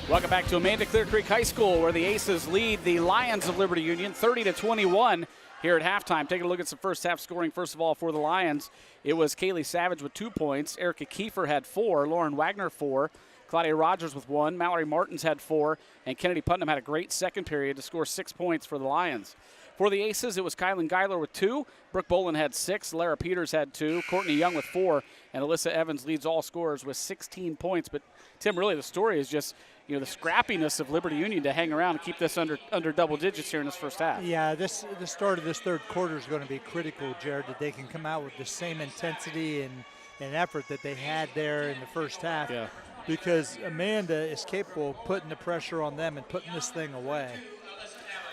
Welcome back to Amanda Clearcreek High School, where the Aces lead the Lions of Liberty Union 30-21 here at halftime. Taking a look at some first half scoring. First of all, for the Lions, it was Kaylee Savage with 2 points. Erica Kiefer had 4. Lauren Wagner 4. Claudia Rogers with 1. Mallory Martins had 4. And Kennedy Putnam had a great second period to score 6 points for the Lions. For the Aces, it was Kylan Geiler with 2. Brooke Bolin had 6. Lara Peters had 2. Courtney Young with 4. And Alyssa Evans leads all scorers with 16 points. But, Tim, really the story is just, the scrappiness of Liberty Union to hang around and keep this under double digits here in this first half. Yeah, the start of this third quarter is going to be critical, Jared, that they can come out with the same intensity and effort that they had there in the first half. Yeah. Because Amanda is capable of putting the pressure on them and putting this thing away.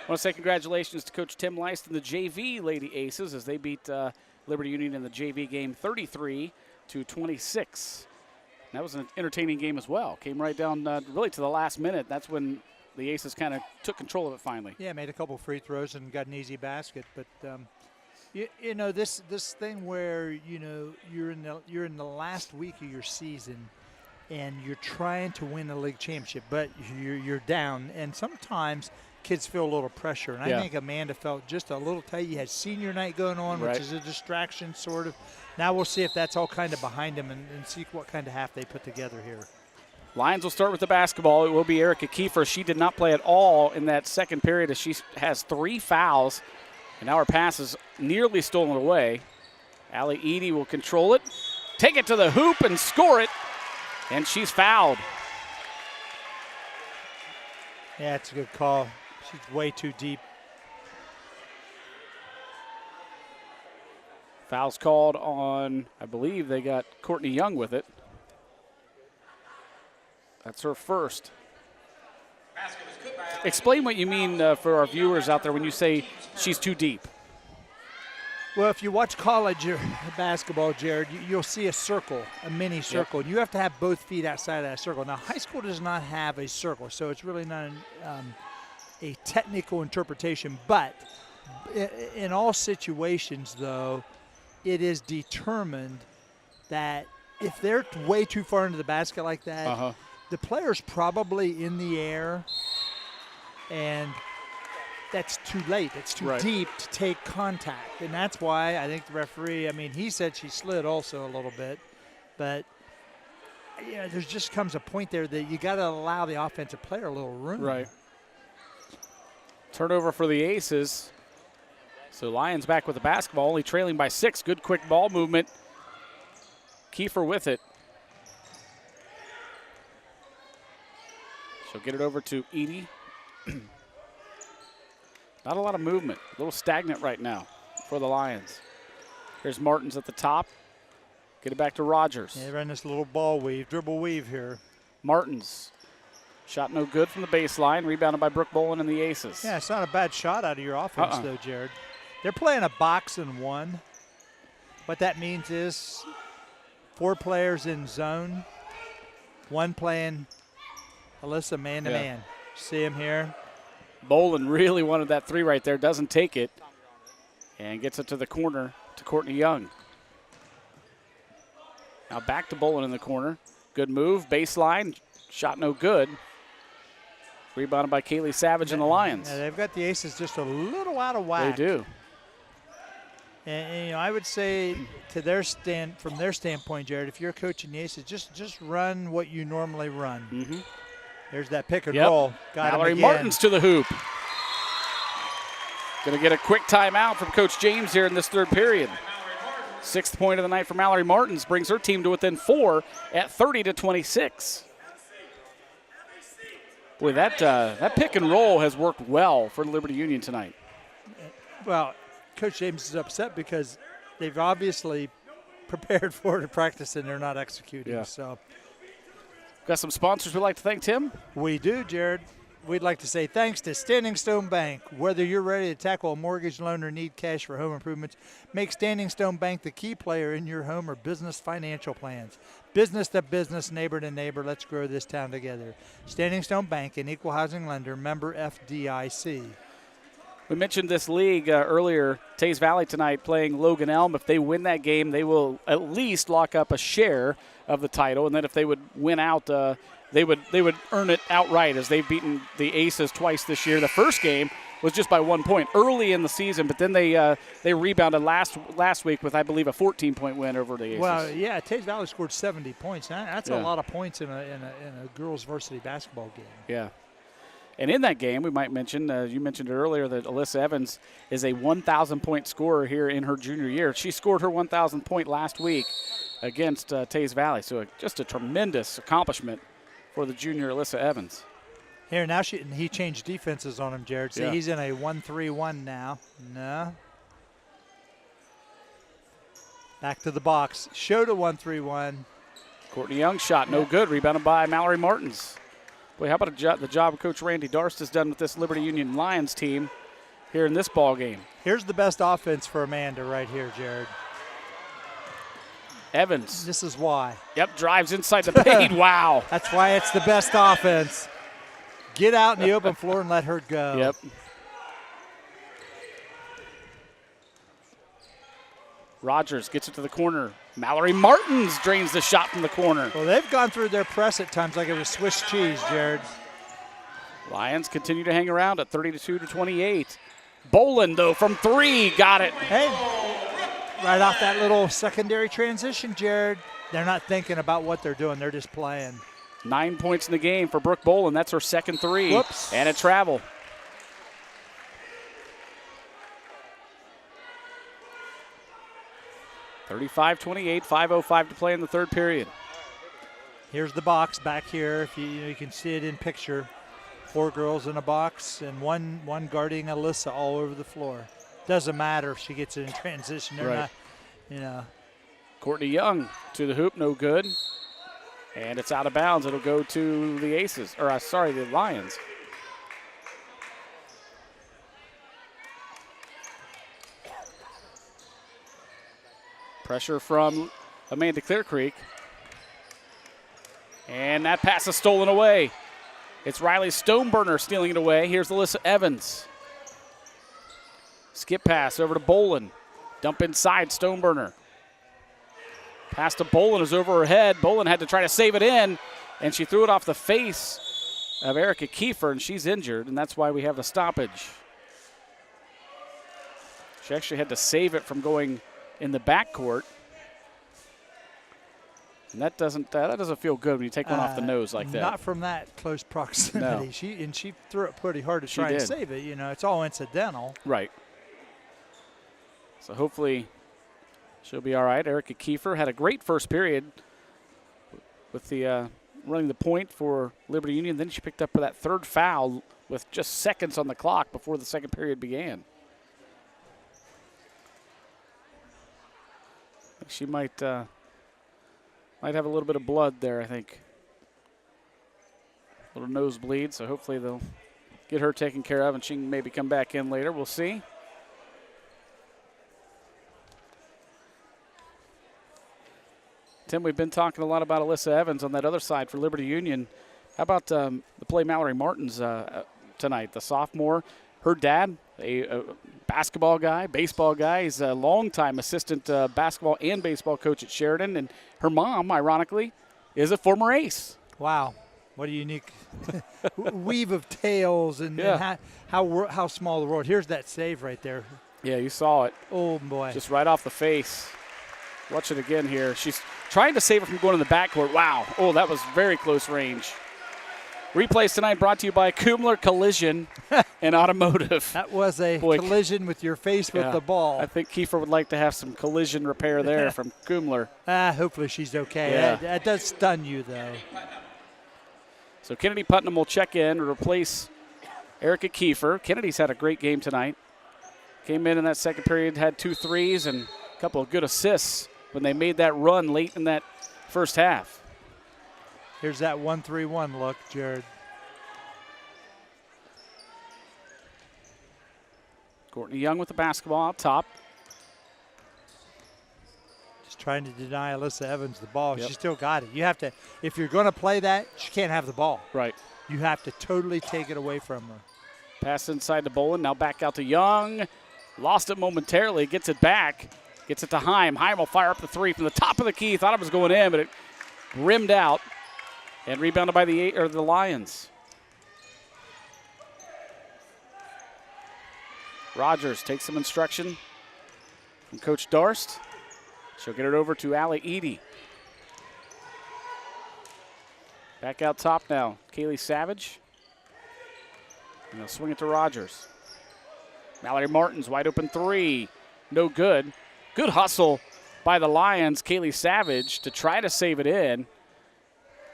I want to say congratulations to Coach Tim Leist and the JV Lady Aces as they beat Liberty Union in the JV game 33-26. That was an entertaining game as well. Came right down really to the last minute. That's when the Aces kind of took control of it finally. Yeah, made a couple free throws and got an easy basket. But this thing where you're in the last week of your season and you're trying to win the league championship, but you're down, and sometimes kids feel a little pressure. And I think Amanda felt just a little tight. You had senior night going on, which is a distraction sort of. Now we'll see if that's all kind of behind them and see what kind of half they put together here. Lions will start with the basketball. It will be Erica Kiefer. She did not play at all in that second period as she has 3 fouls. And now her pass is nearly stolen away. Allie Edie will control it, take it to the hoop and score it. And she's fouled. Yeah, it's a good call. She's way too deep. Foul's called on, I believe they got Courtney Young with it. That's her first. Explain what you mean for our viewers out there when you say she's too deep. Well, if you watch college basketball, Jared, you'll see a circle, a mini circle. And you have to have both feet outside of that circle. Now, high school does not have a circle, so it's really not a technical interpretation. But in all situations, though, it is determined that if they're way too far into the basket like that, the player's probably in the air, and that's too late. It's too deep to take contact. And that's why I think the referee, he said she slid also a little bit. But, there just comes a point there that you got to allow the offensive player a little room. Right. Turnover for the Aces. So Lions back with the basketball, only trailing by 6. Good quick ball movement. Kiefer with it. She'll get it over to Edie. Not a lot of movement. A little stagnant right now for the Lions. Here's Martins at the top. Get it back to Rogers. Yeah, they run this little ball weave, dribble weave here. Martins. Shot no good from the baseline. Rebounded by Brooke Bolin and the Aces. Yeah, it's not a bad shot out of your offense, though, Jared. They're playing a box and one. What that means is 4 players in zone, 1 playing Alyssa man-to-man. See him here? Bolin really wanted that 3 right there. Doesn't take it. And gets it to the corner to Courtney Young. Now back to Bolin in the corner. Good move. Baseline. Shot no good. Rebounded by Kaylee Savage and the Lions. Yeah, they've got the Aces just a little out of whack. They do. And I would say from their standpoint, Jared, if you're coaching the Aces, just run what you normally run. There's that pick and roll. Got Mallory Martins to the hoop. Going to get a quick timeout from Coach James here in this third period. 6th point of the night for Mallory Martins brings her team to within 4 at 30-26. Boy, that pick and roll has worked well for Liberty Union tonight. Well, Coach James is upset because they've obviously prepared for it to practice and they're not executing. Yeah. So, got some sponsors we'd like to thank, Tim? We do, Jared. We'd like to say thanks to Standing Stone Bank. Whether you're ready to tackle a mortgage loan or need cash for home improvements, make Standing Stone Bank the key player in your home or business financial plans. Business to business, neighbor to neighbor, let's grow this town together. Standing Stone Bank, an equal housing lender, member FDIC. We mentioned this league earlier. Tays Valley tonight playing Logan Elm. If they win that game, they will at least lock up a share of the title. And then if they would win out, they would earn it outright, as they've beaten the Aces twice this year. The first game was just by 1 point early in the season, but then they rebounded last week with, I believe, a 14-point win over the Aces. Well, yeah, Tays Valley scored 70 points. That's a lot of points in a girls' varsity basketball game. Yeah. And in that game, we might mention, you mentioned it earlier, that Alyssa Evans is a 1,000-point scorer here in her junior year. She scored her 1,000th point last week against Tays Valley. So just a tremendous accomplishment for the junior Alyssa Evans. Here, now he changed defenses on him, Jared. See, he's in a 1-3-1 now. No. Back to the box. Showed a 1-3-1. Courtney Young shot, no good. Rebounded by Mallory Martins. Boy, how about the job Coach Randy Darst has done with this Liberty Union Lions team here in this ball game. Here's the best offense for Amanda right here, Jared. Evans. This is why. Yep, drives inside the paint. Wow. That's why it's the best offense. Get out in the open floor and let her go. Yep. Rogers gets it to the corner. Mallory Martins drains the shot from the corner. Well, they've gone through their press at times like it was Swiss cheese, Jared. Lions continue to hang around at 32-28. Boland, though, from three, got it. Hey, right off that little secondary transition, Jared. They're not thinking about what they're doing. They're just playing. 9 points in the game for Brooke Boland. That's her second three. Whoops. And a travel. (35-28), 5:05 to play in the third period. Here's the box back here. If you can see it in picture. 4 girls in a box and one guarding Alyssa all over the floor. Doesn't matter if she gets it in transition. They're not, Courtney Young to the hoop, no good. And it's out of bounds. It'll go to the Aces, or the Lions. Pressure from Amanda Clearcreek. And that pass is stolen away. It's Riley Stoneburner stealing it away. Here's Alyssa Evans. Skip pass over to Boland. Dump inside, Stoneburner. Pass to Boland is over her head. Boland had to try to save it in, and she threw it off the face of Erica Kiefer, and she's injured, and that's why we have the stoppage. She actually had to save it from going in the backcourt. And that doesn't feel good when you take one off the nose like that. Not from that close proximity. No. She threw it pretty hard to try and save it. It's all incidental. Right. So hopefully she'll be all right. Erica Kiefer had a great first period with the running the point for Liberty Union. Then she picked up for that third foul with just seconds on the clock before the second period began. She might have a little bit of blood there, I think. A little nosebleed, so hopefully they'll get her taken care of and she can maybe come back in later. We'll see. Tim, we've been talking a lot about Alyssa Evans on that other side for Liberty Union. How about the play Mallory Martins tonight, the sophomore? Her dad, a basketball guy, baseball guy. He's a longtime assistant basketball and baseball coach at Sheridan. And her mom, ironically, is a former ace. Wow. What a unique weave of tales and how small the world. Here's that save right there. Yeah, you saw it. Oh, boy. Just right off the face. Watch it again here. She's trying to save it from going in the backcourt. Wow. Oh, that was very close range. Replays tonight brought to you by Kumler Collision and Automotive. That was a collision with your face with the ball. I think Kiefer would like to have some collision repair there from Kumler. Hopefully she's okay. Yeah. That does stun you, though. So Kennedy Putnam will check in and replace Erica Kiefer. Kennedy's had a great game tonight. came in that second period, had 2 threes and a couple of good assists when they made that run late in that first half. Here's that 1-3-1 look, Jared. Courtney Young with the basketball out top. Just trying to deny Alyssa Evans the ball. Yep. She still got it. You have to, if you're going to play that, she can't have the ball. Right. You have to totally take it away from her. Pass inside to Bolin, now back out to Young. Lost it momentarily, gets it back. Gets it to Heim. Heim will fire up the 3 from the top of the key. Thought it was going in, but it rimmed out and rebounded by the Lions. Rogers takes some instruction from Coach Darst. She'll get it over to Allie Edie. Back out top now, Kaylee Savage. And they'll swing it to Rogers. Mallory Martin's wide open 3. No good. Good hustle by the Lions. Kaylee Savage to try to save it in.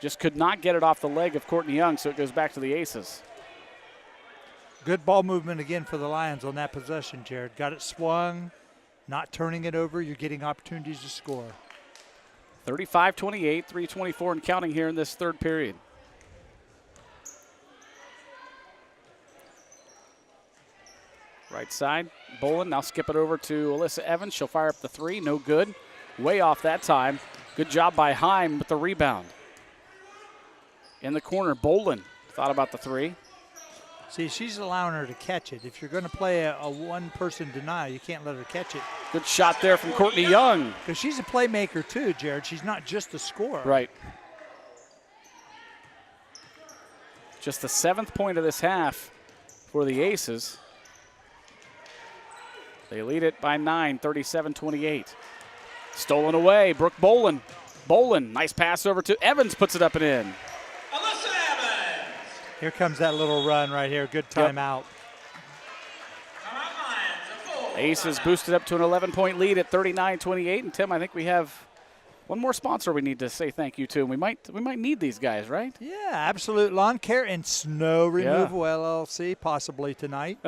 Just could not get it off the leg of Courtney Young, so it goes back to the Aces. Good ball movement again for the Lions on that possession, Jared. Got it swung, not turning it over. You're getting opportunities to score. 35-28, 3:24 and counting here in this third period. Right side, Bolin now skip it over to Alyssa Evans. She'll fire up the 3, no good. Way off that time. Good job by Heim with the rebound. In the corner, Bolin thought about the 3. See, she's allowing her to catch it. If you're going to play a one-person denial, you can't let her catch it. Good shot there from Courtney Young. Because she's a playmaker too, Jared. She's not just a scorer. Right. Just the 7th point of this half for the Aces. They lead it by 9, 37-28. Stolen away, Brooke Bolin. Bolin, nice pass over to Evans, puts it up and in. Here comes that little run right here. Good timeout. Aces boosted up to an 11-point lead at 39-28. And Tim, I think we have one more sponsor we need to say thank you to. We might need these guys, right? Yeah, Absolute Lawn Care and Snow Removal LLC, possibly tonight.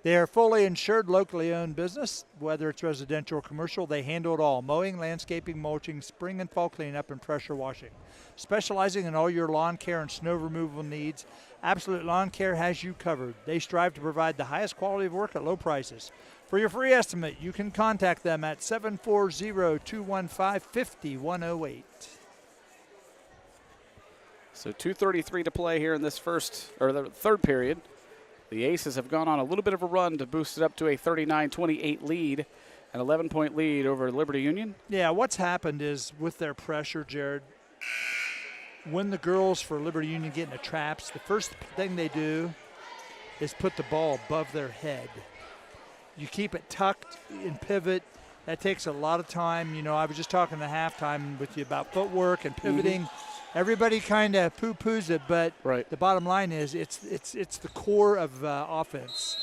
They are fully insured, locally owned business. Whether it's residential or commercial, they handle it all. Mowing, landscaping, mulching, spring and fall cleanup, and pressure washing. Specializing in all your lawn care and snow removal needs, Absolute Lawn Care has you covered. They strive to provide the highest quality of work at low prices. For your free estimate, you can contact them at 740-215-5108. So 2:33 to play here in this the third period. The Aces have gone on a little bit of a run to boost it up to a 39-28 lead, an 11-point lead over Liberty Union. Yeah, what's happened is with their pressure, Jared, when the girls for Liberty Union get into traps, the first thing they do is put the ball above their head. You keep it tucked and pivot. That takes a lot of time. You know, I was just talking at halftime with you about footwork and pivoting. Everybody kind of poo-poos it, but the bottom line is it's the core of offense.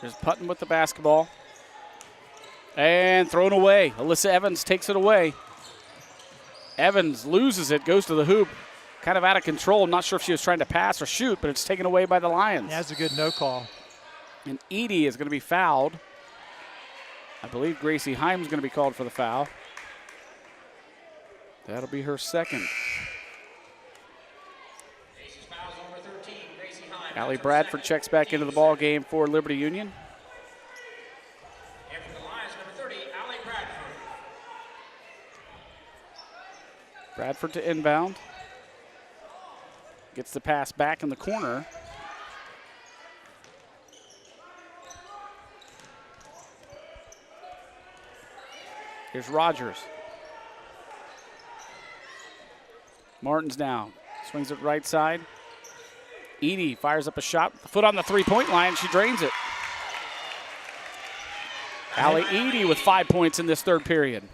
There's Putton with the basketball. And thrown away. Alyssa Evans takes it away. Evans loses it, goes to the hoop. Kind of out of control. Not sure if she was trying to pass or shoot, but it's taken away by the Lions. That's a good no call. And Edie is going to be fouled. I believe Gracie Heim's going to be called for the foul. That'll be her second. Allie Bradford checks back into the ball game for Liberty Union. Bradford to inbound. Gets the pass back in the corner. Here's Rogers. Martins now. Swings it right side. Edie fires up a shot. Foot on the three-point line. She drains it. Allie Edie with 5 points in this third period.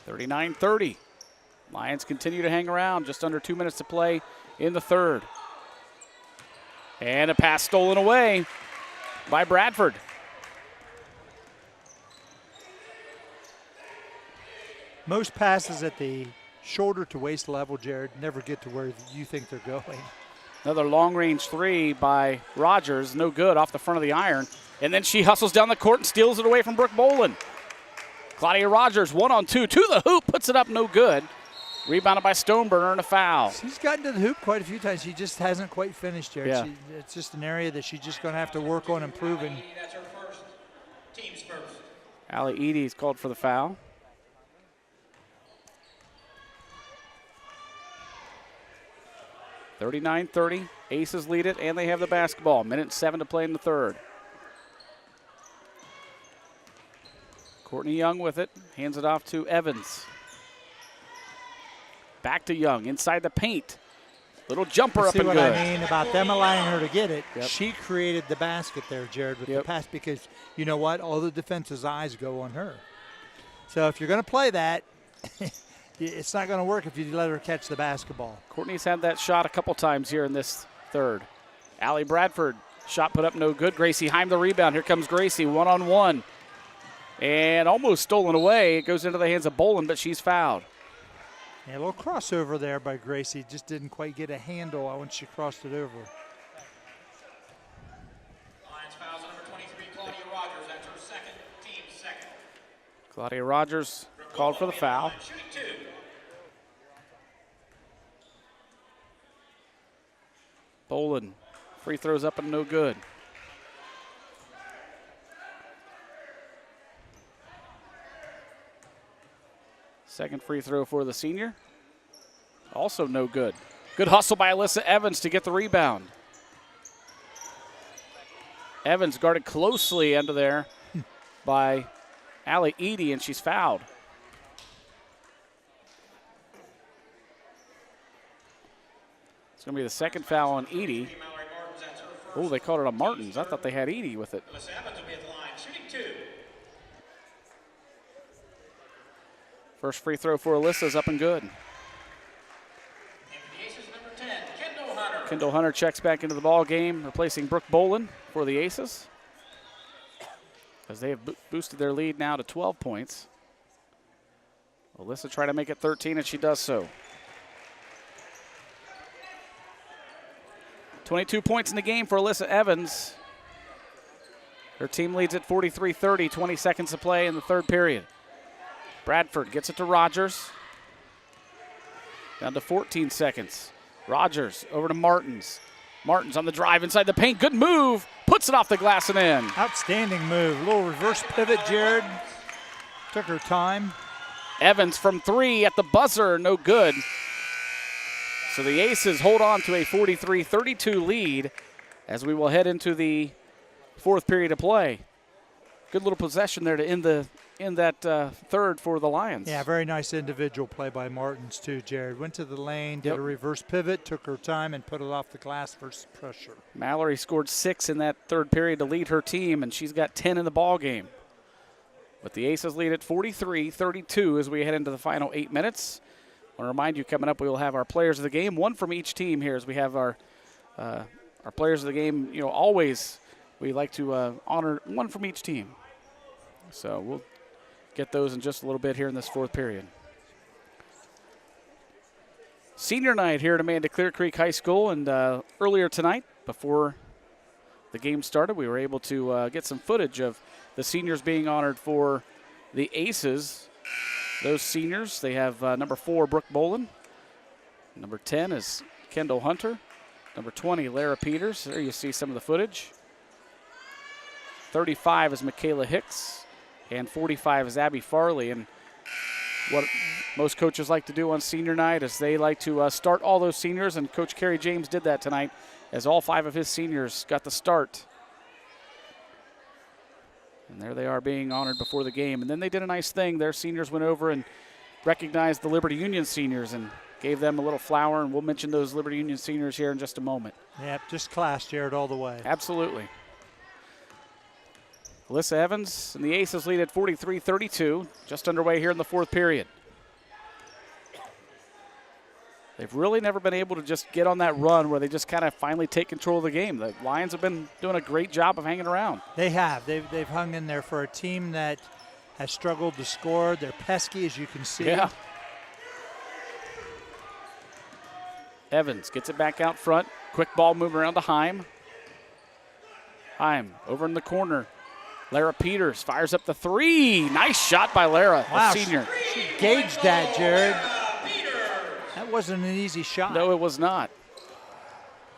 39-30. Lions continue to hang around. Just under 2 minutes to play in the third. And a pass stolen away by Bradford. Most passes at the shoulder to waist level, Jared, never get to where you think they're going. Another long-range three by Rogers, no good, off the front of the iron. And then she hustles down the court and steals it away from Brooke Boland. Claudia Rogers, 1-on-2, to the hoop, puts it up, no good. Rebounded by Stoneburner and a foul. She's gotten to the hoop quite a few times. She just hasn't quite finished, Jared. Yeah. It's just an area that she's just going to have to work on improving. That's her first. Team's first. Allie Edie's called for the foul. (39-30). Aces lead it, and they have the basketball. 1:07 to play in the third. Courtney Young with it. Hands it off to Evans. Back to Young, inside the paint. Little jumper up and good. See what I mean about them allowing her to get it. Yep. She created the basket there, Jared, with the pass, because you know what? All the defense's eyes go on her. So if you're going to play that, it's not going to work if you let her catch the basketball. Courtney's had that shot a couple times here in this third. Allie Bradford, shot put up no good. Gracie Heim the rebound. Here comes Gracie, 1-on-1. And almost stolen away. It goes into the hands of Boland, but she's fouled. Yeah, a little crossover there by Gracie. Just didn't quite get a handle when she crossed it over. Lions fouls number 23, Claudia Rogers. That's her second, team second. Claudia Rogers called for the foul. Shooting two. Boland, free throws up and no good. Second free throw for the senior. Also no good. Good hustle by Alyssa Evans to get the rebound. Evans guarded closely under there by Allie Edie, and she's fouled. It's going to be the second foul on Edie. Oh, they called it a Martins. I thought they had Edie with it. Alyssa Evans will be at the line. Shooting two. First free throw for Alyssa is up and good. And for the Aces, number 10, Kendall Hunter. Kendall Hunter checks back into the ball game, replacing Brooke Boland for the Aces, as they have boosted their lead now to 12 points. Alyssa trying to make it 13, and she does so. 22 points in the game for Alyssa Evans. Her team leads at 43-30, 20 seconds to play in the third period. Bradford gets it to Rogers. Down to 14 seconds. Rogers over to Martins. Martins on the drive inside the paint. Good move. Puts it off the glass and in. Outstanding move. A little reverse pivot, Jared. Took her time. Evans from three at the buzzer. No good. So the Aces hold on to a 43-32 lead as we will head into the fourth period of play. Good little possession there to end that third for the Lions. Yeah, very nice individual play by Martins too, Jared. Went to the lane, did a reverse pivot, took her time, and put it off the glass for pressure. Mallory scored 6 in that third period to lead her team, and she's got 10 in the ball game. But the Aces lead at 43-32 as we head into the final 8 minutes. I want to remind you, coming up, we will have our players of the game, one from each team here, as we have our players of the game. You know, always we like to honor one from each team. So we'll get those in just a little bit here in this fourth period. Senior night here at Amanda Clearcreek High School, and earlier tonight, before the game started, we were able to get some footage of the seniors being honored for the Aces. Those seniors, they have number 4, Brooke Boland. Number 10 is Kendall Hunter. Number 20, Lara Peters. There you see some of the footage. 35 is Michaela Hicks. And 45 is Abby Farley. And what most coaches like to do on senior night is they like to start all those seniors, and Coach Kerry James did that tonight as all 5 of his seniors got the start. And there they are being honored before the game. And then they did a nice thing. Their seniors went over and recognized the Liberty Union seniors and gave them a little flower, and we'll mention those Liberty Union seniors here in just a moment. Yep, just class, Jared, all the way. Absolutely. Alyssa Evans and the Aces lead at 43-32, just underway here in the fourth period. They've really never been able to just get on that run where they just kind of finally take control of the game. The Lions have been doing a great job of hanging around. They have. They've hung in there for a team that has struggled to score. They're pesky, as you can see. Yeah. Evans gets it back out front. Quick ball moving around to Heim. Heim over in the corner. Lara Peters fires up the three. Nice shot by Lara, wow, the senior. She gauged that, Jared. That wasn't an easy shot. No, it was not.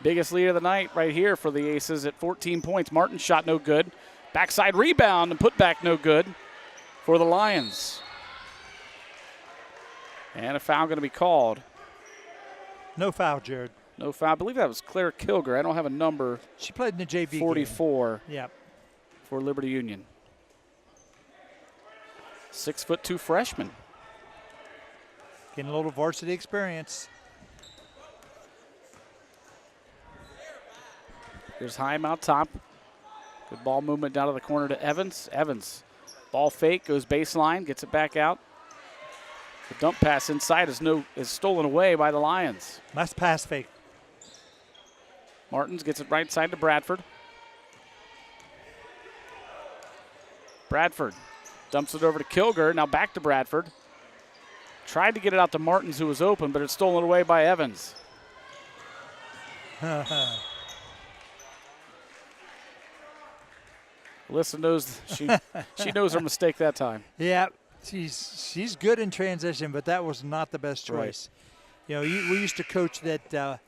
Biggest lead of the night right here for the Aces at 14 points. Martin's shot no good. Backside rebound and put back no good for the Lions. And a foul going to be called. No foul, Jared. No foul. I believe that was Claire Kilger. I don't have a number. She played in the JV 44. game. Yep. For Liberty Union. 6'2" freshman. Getting a little varsity experience. Here's Heim out top. Good ball movement down to the corner to Evans. Evans, ball fake, goes baseline, gets it back out. The dump pass inside is stolen away by the Lions. Nice pass fake. Martins gets it right side to Bradford. Bradford dumps it over to Kilger. Now back to Bradford. Tried to get it out to Martins, who was open, but it's stolen away by Evans. Alyssa knows she knows her mistake that time. Yeah, she's good in transition, but that was not the best choice. Right. You know, we used to coach that.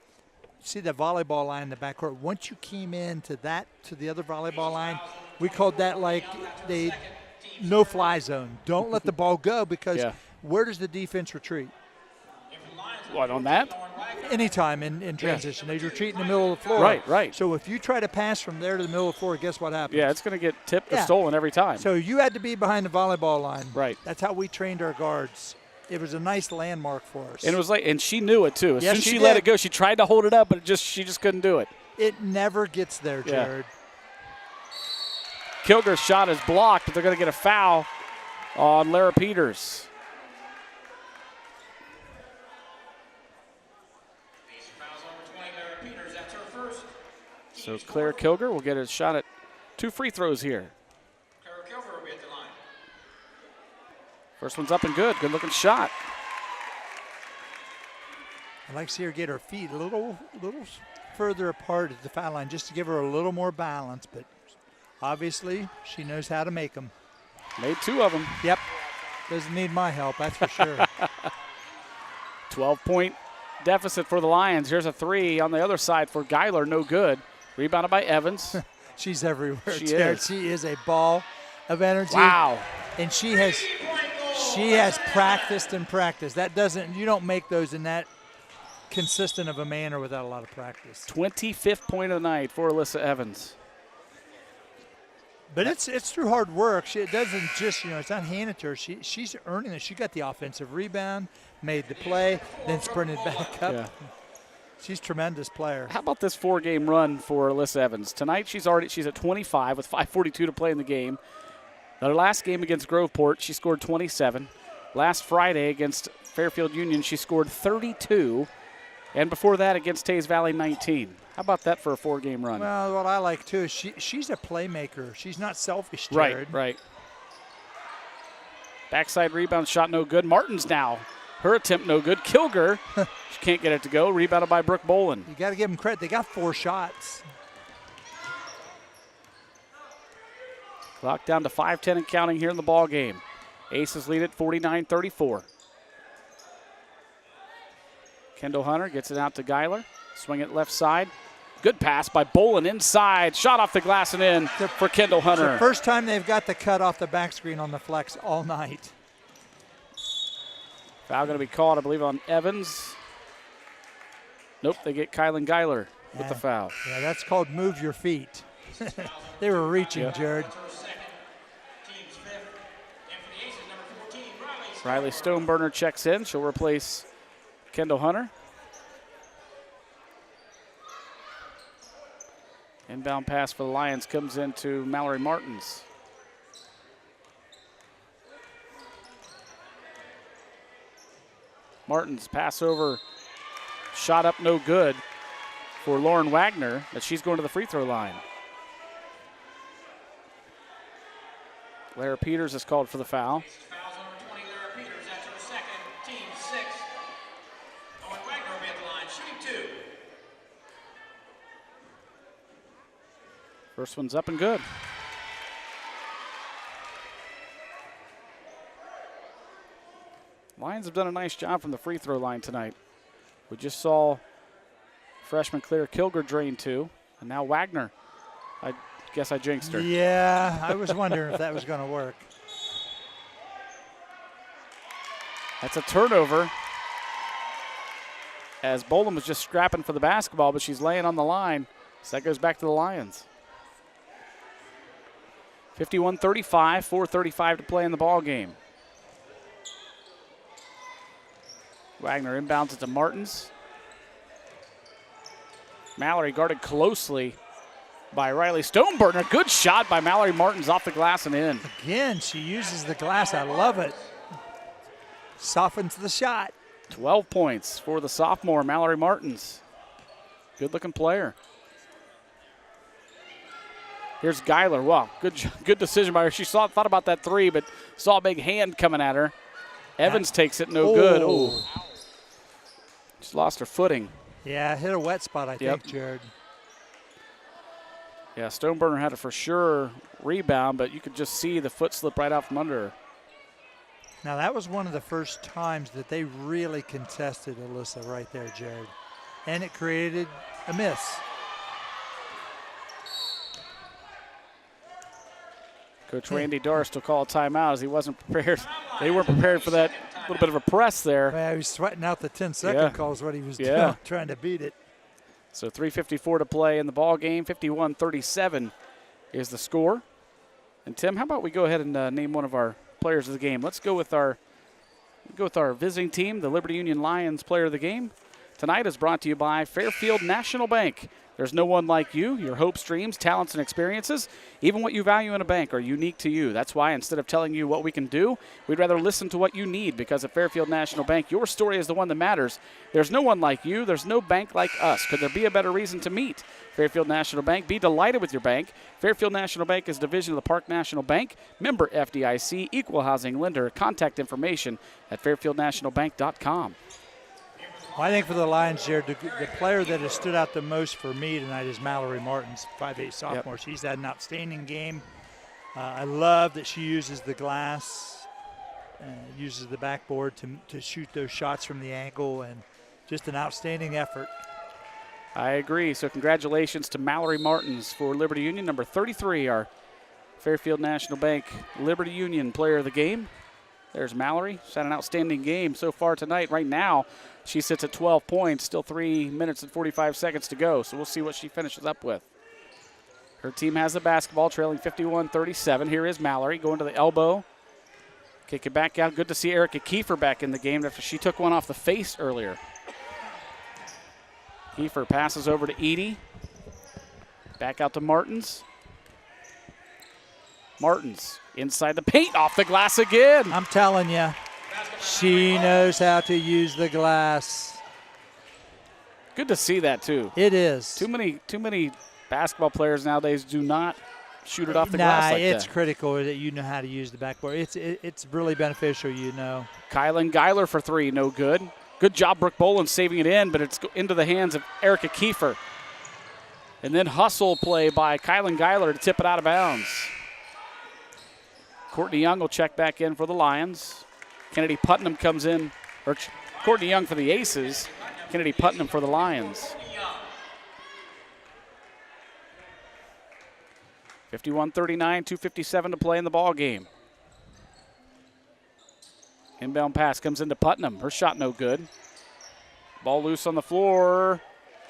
See the volleyball line in the backcourt. Once you came into the other volleyball line, we called that like the no-fly zone. Don't let the ball go because where does the defense retreat? What, on that? Anytime in transition. They retreat in the middle of the floor. Right. So if you try to pass from there to the middle of the floor, guess what happens? Yeah, it's going to get tipped or stolen every time. So you had to be behind the volleyball line. Right. That's how we trained our guards. It was a nice landmark for us. And it was and she knew it too. As soon as she did. let it go, she tried to hold it up, but she just couldn't do it. It never gets there, Jared. Kilger's shot is blocked, but they're going to get a foul on Lara Peters. So Claire Kilger will get a shot at 2 free throws here. First one's up and good. Good looking shot. I'd like to see her get her feet a little further apart at the foul line just to give her a little more balance, but obviously she knows how to make them. Made 2 of them. Yep. Doesn't need my help, that's for sure. 12-point deficit for the Lions. Here's a 3 on the other side for Geiler. No good. Rebounded by Evans. She's everywhere. She is. She is a ball of energy. Wow. And she has practiced and practiced. You don't make those in that consistent of a manner without a lot of practice. 25th point of the night for Alyssa Evans. But it's through hard work. It doesn't just, it's not handed to her. She's earning it. She got the offensive rebound, made the play, then sprinted back up. Yeah. She's a tremendous player. How about this 4-game run for Alyssa Evans? Tonight she's at 25 with 5:42 to play in the game. Her last game against Groveport, she scored 27. Last Friday against Fairfield Union, she scored 32. And before that against Tays Valley, 19. How about that for a 4-game run? Well, what I like, too, is she's a playmaker. She's not selfish, Jared. Right. Backside rebound shot no good. Martins now. Her attempt no good. Kilger, she can't get it to go. Rebounded by Brooke Boland. You got to give them credit. They got 4 shots. Clock down to 5:10 and counting here in the ball game. Aces lead at 49-34. Kendall Hunter gets it out to Geiler. Swing it left side. Good pass by Boland inside. Shot off the glass and in for Kendall Hunter. It's the first time they've got the cut off the back screen on the flex all night. Foul going to be called, I believe, on Evans. Nope, they get Kylan Geiler with the foul. Yeah, that's called move your feet. They were reaching, Jared. Riley Stoneburner checks in. She'll replace Kendall Hunter. Inbound pass for the Lions comes into Mallory Martins. Martins pass over, shot up no good for Lauren Wagner, but she's going to the free throw line. Lara Peters is called for the foul. Fouls number 20, Lara Peters. That's her second, team 6. Owen Wagner will be at the line, shooting 2. First one's up and good. Lions have done a nice job from the free throw line tonight. We just saw freshman Claire Kilger drain 2, and now Wagner. I guess I jinxed her. Yeah, I was wondering if that was going to work. That's a turnover, as Boland was just scrapping for the basketball, but she's laying on the line. So that goes back to the Lions. 51-35, 4:35 to play in the ball game. Wagner inbounds it to Martins. Mallory guarded closely by Riley Stoneburner. Good shot by Mallory Martins off the glass and in. Again, she uses the glass. I love it. Softens the shot. 12 points for the sophomore, Mallory Martins. Good-looking player. Here's Geiler. Wow, good decision by her. She thought about that three, but saw a big hand coming at her. Evans takes it, no good. Oh. She's lost her footing. Yeah, hit a wet spot, I think, Jared. Yeah, Stoneburner had a for sure rebound, but you could just see the foot slip right out from under her. Now, that was one of the first times that they really contested Alyssa right there, Jared. And it created a miss. Coach Randy Dorst will call a timeout as he wasn't prepared. They weren't prepared for that little bit of a press there. Yeah, he was sweating out the 10-second calls, what he was doing, trying to beat it. So 3:54 to play in the ball game. 51-37 is the score. And Tim, how about we go ahead and name one of our players of the game? Let's go with our visiting team, the Liberty Union Lions player of the game. Tonight is brought to you by Fairfield National Bank. There's no one like you. Your hopes, dreams, talents, and experiences, even what you value in a bank, are unique to you. That's why instead of telling you what we can do, we'd rather listen to what you need, because at Fairfield National Bank, your story is the one that matters. There's no one like you. There's no bank like us. Could there be a better reason to meet? Fairfield National Bank. Be delighted with your bank. Fairfield National Bank is a division of the Park National Bank. Member FDIC, equal housing lender. Contact information at fairfieldnationalbank.com. Well, I think for the Lions, Jared, the player that has stood out the most for me tonight is Mallory Martins, 5'8" sophomore. She's had an outstanding game. I love that she uses the glass, uses the backboard to shoot those shots from the angle, and just an outstanding effort. I agree. So congratulations to Mallory Martins for Liberty Union, number 33, our Fairfield National Bank Liberty Union player of the game. There's Mallory. She's had an outstanding game so far tonight. Right now, she sits at 12 points, still 3 minutes and 45 seconds to go. So we'll see what she finishes up with. Her team has the basketball, trailing 51-37. Here is Mallory going to the elbow. Kick it back out. Good to see Erica Kiefer back in the game after she took one off the face earlier. Kiefer passes over to Edie. Back out to Martins. Martins inside the paint, off the glass again. I'm telling you, she knows how to use the glass. Good to see that too. It is. Too many basketball players nowadays do not shoot it off the glass like it's that. critical that you know how to use the backboard. It's really beneficial, you know. Kylan Geiler for three, no good. Good job, Brooke Boland saving it in, but it's into the hands of Erica Kiefer. And then hustle play by Kylan Geiler to tip it out of bounds. Courtney Young will check back in for the Lions. Kennedy Putnam comes in, or Courtney Young for the Aces. Kennedy Putnam for the Lions. 51-39, 2:57 to play in the ball game. Inbound pass comes into Putnam. Her shot no good. Ball loose on the floor,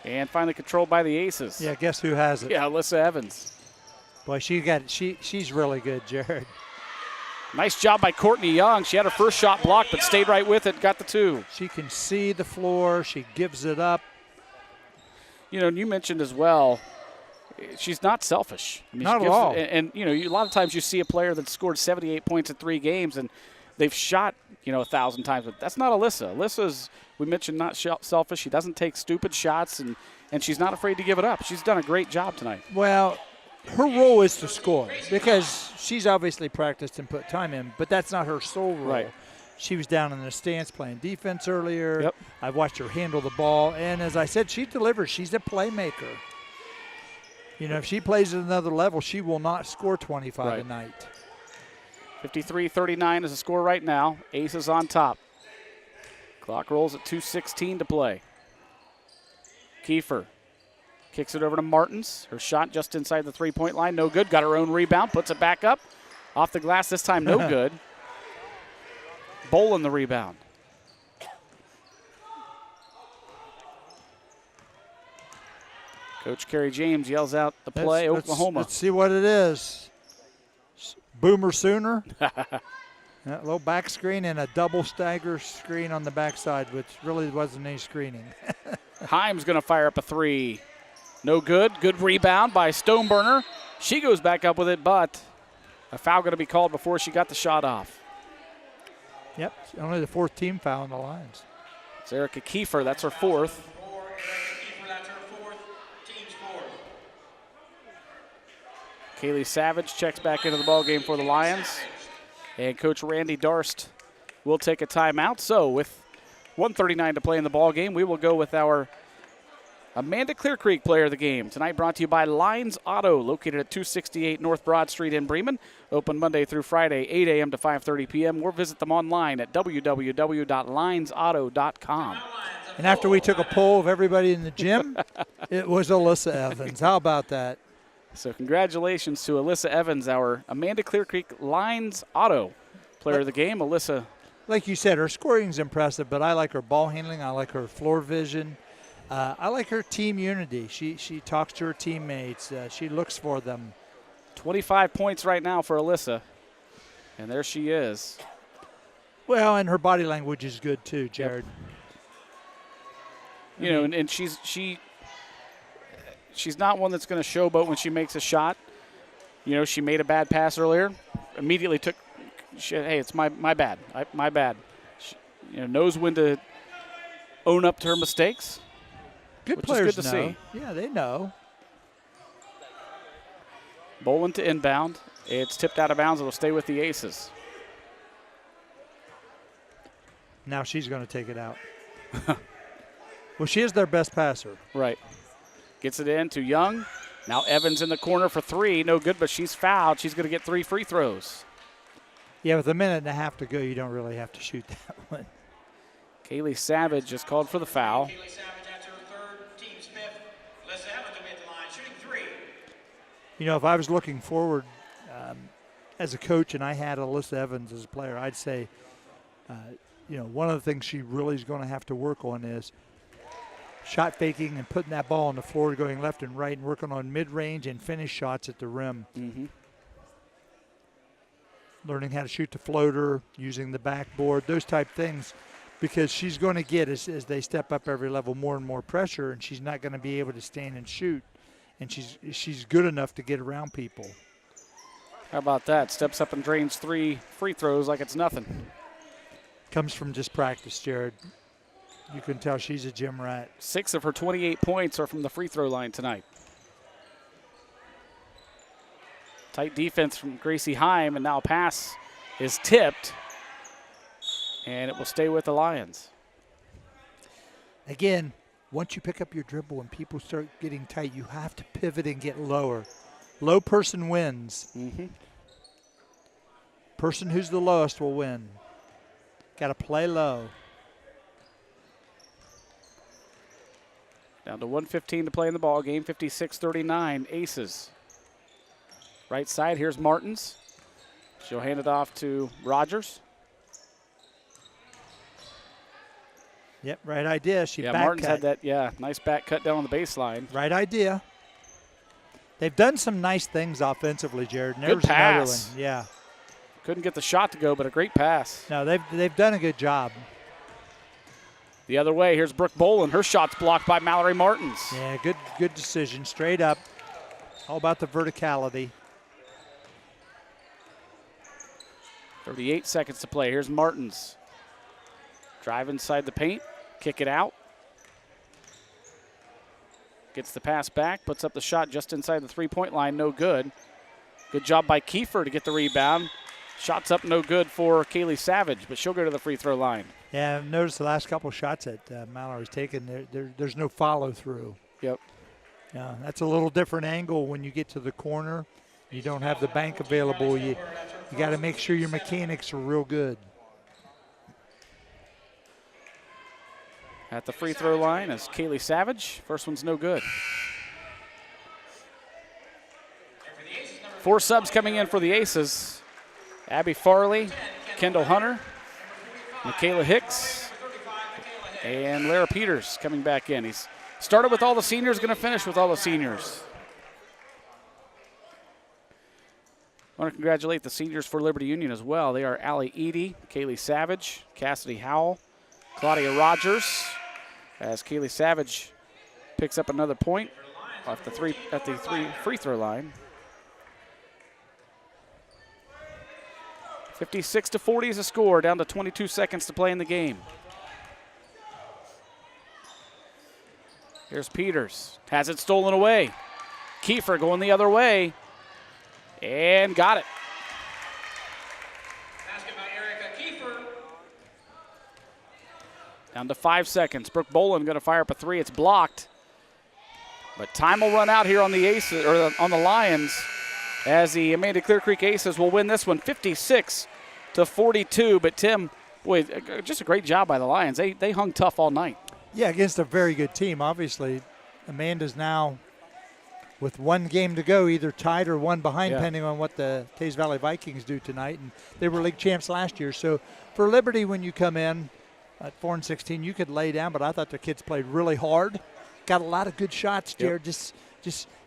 and finally controlled by the Aces. Yeah, guess who has it? Yeah, Alyssa Evans. Boy, she's really good, Jared. Nice job by Courtney Young. She had her first shot blocked, but stayed right with it, got the two. She can see the floor. She gives it up. You know, and you mentioned as well, she's not selfish. I mean, not at all. And you know, a lot of times you see a player that scored 78 points in 3 games, and they've shot, 1,000 times. But that's not Alyssa. Alyssa's, we mentioned, not selfish. She doesn't take stupid shots, and she's not afraid to give it up. She's done a great job tonight. Well, her role is to score because she's obviously practiced and put time in, but that's not her sole role. Right. She was down in the stands playing defense earlier. Yep. I've watched her handle the ball, and as I said, she delivers. She's a playmaker. You know, if she plays at another level, she will not score 25 tonight. 53-39 is the score right now. Aces on top. Clock rolls at 2:16 to play. Kiefer kicks it over to Martins. Her shot just inside the three-point line. No good. Got her own rebound. Puts it back up. Off the glass this time. No good. Bolin the rebound. Coach Kerry James yells out the play, Oklahoma. Let's see what it is. Boomer Sooner. That little back screen and a double stagger screen on the backside, which really wasn't any screening. Himes going to fire up a three. No good. Good rebound by Stoneburner. She goes back up with it, but a foul going to be called before she got the shot off. Yep, only the fourth team foul on the Lions. It's Erica Kiefer. That's her fourth. Kaylee Savage checks back into the ballgame for the Lions. And Coach Randy Darst will take a timeout. So with 1:39 to play in the ballgame, we will go with our Amanda Clearcreek player of the game. Tonight brought to you by Lines Auto, located at 268 North Broad Street in Bremen. Open Monday through Friday, 8 a.m. to 5:30 p.m. Or visit them online at www.linesauto.com. And after we took a poll of everybody in the gym, it was Alyssa Evans. How about that? So congratulations to Alyssa Evans, our Amanda Clearcreek Lines Auto player of the game. Alyssa. Like you said, her scoring is impressive, but I like her ball handling. I like her floor vision. I like her team unity. She talks to her teammates. She looks for them. 25 points right now for Alyssa. And there she is. Well, and her body language is good too, Jared. You know, and she's not one that's going to showboat when she makes a shot. You know, she made a bad pass earlier. Immediately hey, it's my bad. My bad. She, knows when to own up to her mistakes. Good which players is good to know. see. Yeah, they know. Bolin to inbound. It's tipped out of bounds. It'll stay with the Aces. Now she's going to take it out. Well, she is their best passer. Right. Gets it in to Young. Now Evans in the corner for three. No good, but she's fouled. She's going to get 3 free throws. Yeah, with a minute and a half to go, you don't really have to shoot that one. Kaylee Savage just called for the foul. Kaylee Savage after her third, team Smith. Alyssa Evans will be at the line, shooting 3. You know, if I was looking forward as a coach and I had Alyssa Evans as a player, I'd say, one of the things she really is going to have to work on is shot faking and putting that ball on the floor, going left and right, and working on mid-range and finish shots at the rim. Mm-hmm. Learning how to shoot the floater, using the backboard, those type things, because she's going to get, as they step up every level, more and more pressure, and she's not going to be able to stand and shoot, and she's good enough to get around people. How about that? Steps up and drains 3 free throws like it's nothing. Comes from just practice, Jared. You can tell she's a gym rat. 6 of her 28 points are from the free throw line tonight. Tight defense from Gracie Heim, and now a pass is tipped, and it will stay with the Lions. Again, once you pick up your dribble and people start getting tight, you have to pivot and get lower. Low person wins. Mm-hmm. Person who's the lowest will win. Got to play low. Down to 1:15 to play in the ball game. 56-39, Aces. Right side, here's Martins. She'll hand it off to Rogers. Yep, right idea. Martins had that, nice back cut down on the baseline. Right idea. They've done some nice things offensively, Jared. Good pass. Another one. Yeah. Couldn't get the shot to go, but a great pass. No, they've done a good job. The other way, here's Brooke Bolin. Her shot's blocked by Mallory Martins. Yeah, good decision. Straight up. All about the verticality. 38 seconds to play. Here's Martins. Drive inside the paint. Kick it out. Gets the pass back. Puts up the shot just inside the three-point line. No good. Good job by Kiefer to get the rebound. Shots up no good for Kaylee Savage, but she'll go to the free throw line. Yeah, I've noticed the last couple shots that Mallory's taken, there's no follow-through. Yep. Yeah, that's a little different angle when you get to the corner. You don't have the bank available. You got to make sure your mechanics are real good. At the free throw line is Kaylee Savage. First one's no good. 4 subs coming in for the Aces. Abby Farley, Kendall Hunter, Michaela Hicks, and Lara Peters coming back in. He's started with all the seniors, going to finish with all the seniors. I want to congratulate the seniors for Liberty Union as well. They are Allie Eady, Kaylee Savage, Cassidy Howell, Claudia Rogers, as Kaylee Savage picks up another point at the three free throw line. 56-40 is the score, down to 22 seconds to play in the game. Here's Peters, has it stolen away. Kiefer going the other way, and got it. Down to 5 seconds. Brooke Boland going to fire up a 3. It's blocked. But time will run out here on the Aces, or on the Lions, as the Amanda Clearcreek Aces will win this one 56-42. But Tim, boy, just a great job by the Lions. They hung tough all night. Yeah, against a very good team. Obviously, Amanda's now with 1 game to go, either tied or 1 behind, depending on what the Tays Valley Vikings do tonight. And they were league champs last year. So for Liberty, when you come in at 4-16, you could lay down, but I thought the kids played really hard. Got a lot of good shots, Jared. Just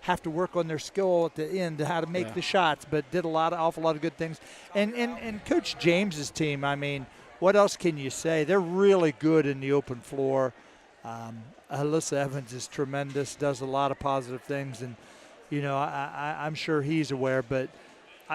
have to work on their skill at the end, how to make the shots, but did awful lot of good things. And Coach James's team, I mean, what else can you say? They're really good in the open floor. Alyssa Evans is tremendous, does a lot of positive things, and you know I'm sure he's aware, but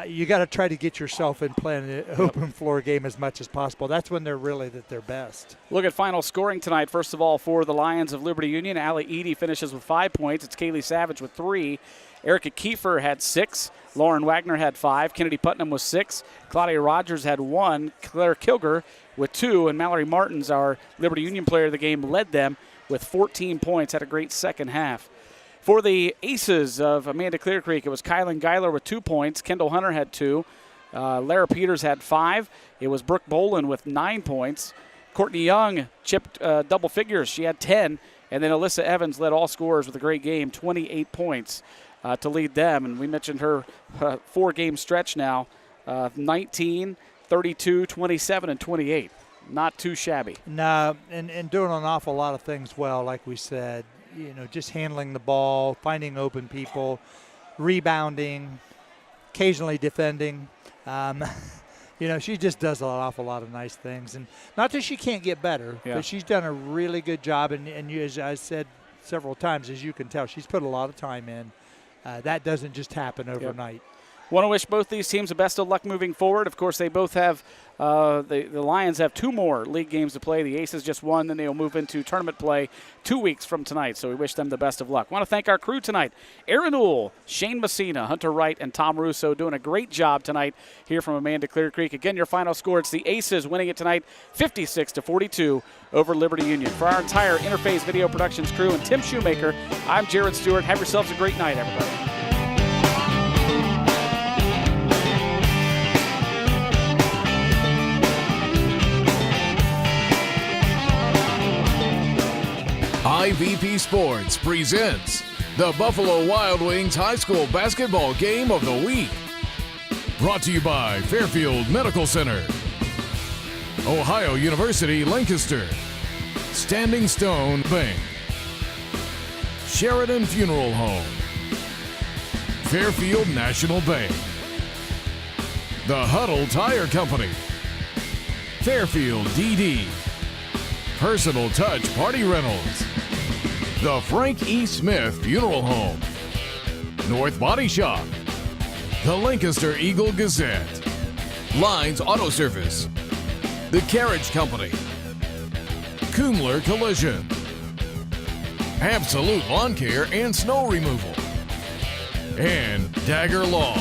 you got to try to get yourself in playing an open floor game as much as possible. That's when they're really at their best. Look at final scoring tonight. First of all, for the Lions of Liberty Union, Allie Eady finishes with 5 points. It's Kaylee Savage with 3. Erica Kiefer had 6. Lauren Wagner had 5. Kennedy Putnam was 6. Claudia Rogers had 1. Claire Kilger with 2. And Mallory Martins, our Liberty Union player of the game, led them with 14 points. Had a great second half. For the Aces of Amanda Clearcreek, it was Kylan Geiler with 2 points. Kendall Hunter had 2. Lara Peters had 5. It was Brooke Boland with 9 points. Courtney Young chipped double figures. She had 10. And then Alyssa Evans led all scorers with a great game, 28 points to lead them. And we mentioned her 4-game stretch now, 19, 32, 27, and 28. Not too shabby. No, and doing an awful lot of things well, like we said. You know, just handling the ball, finding open people, rebounding, occasionally defending. You know, she just does an awful lot of nice things. And not that she can't get better, but she's done a really good job. And you, as I said several times, as you can tell, she's put a lot of time in. That doesn't just happen overnight. Want to wish both these teams the best of luck moving forward. Of course, they both have the Lions have 2 more league games to play. The Aces just 1, then they will move into tournament play 2 weeks from tonight. So we wish them the best of luck. Want to thank our crew tonight: Aaron Newell, Shane Messina, Hunter Wright, and Tom Russo, doing a great job tonight here from Amanda Clearcreek. Again, your final score: it's the Aces winning it tonight, 56-42 over Liberty Union. For our entire Interface Video Productions crew and Tim Shoemaker, I'm Jared Stewart. Have yourselves a great night, everybody. IVP Sports presents the Buffalo Wild Wings High School Basketball Game of the Week. Brought to you by Fairfield Medical Center, Ohio University Lancaster, Standing Stone Bank, Sheridan Funeral Home, Fairfield National Bank, The Huddle Tire Company, Fairfield DD, Personal Touch Party Rentals, the Frank E. Smith Funeral Home, North Body Shop, the Lancaster Eagle Gazette, Lines Auto Service, the Carriage Company, Kumler Collision, Absolute Lawn Care and Snow Removal, and Dagger Law.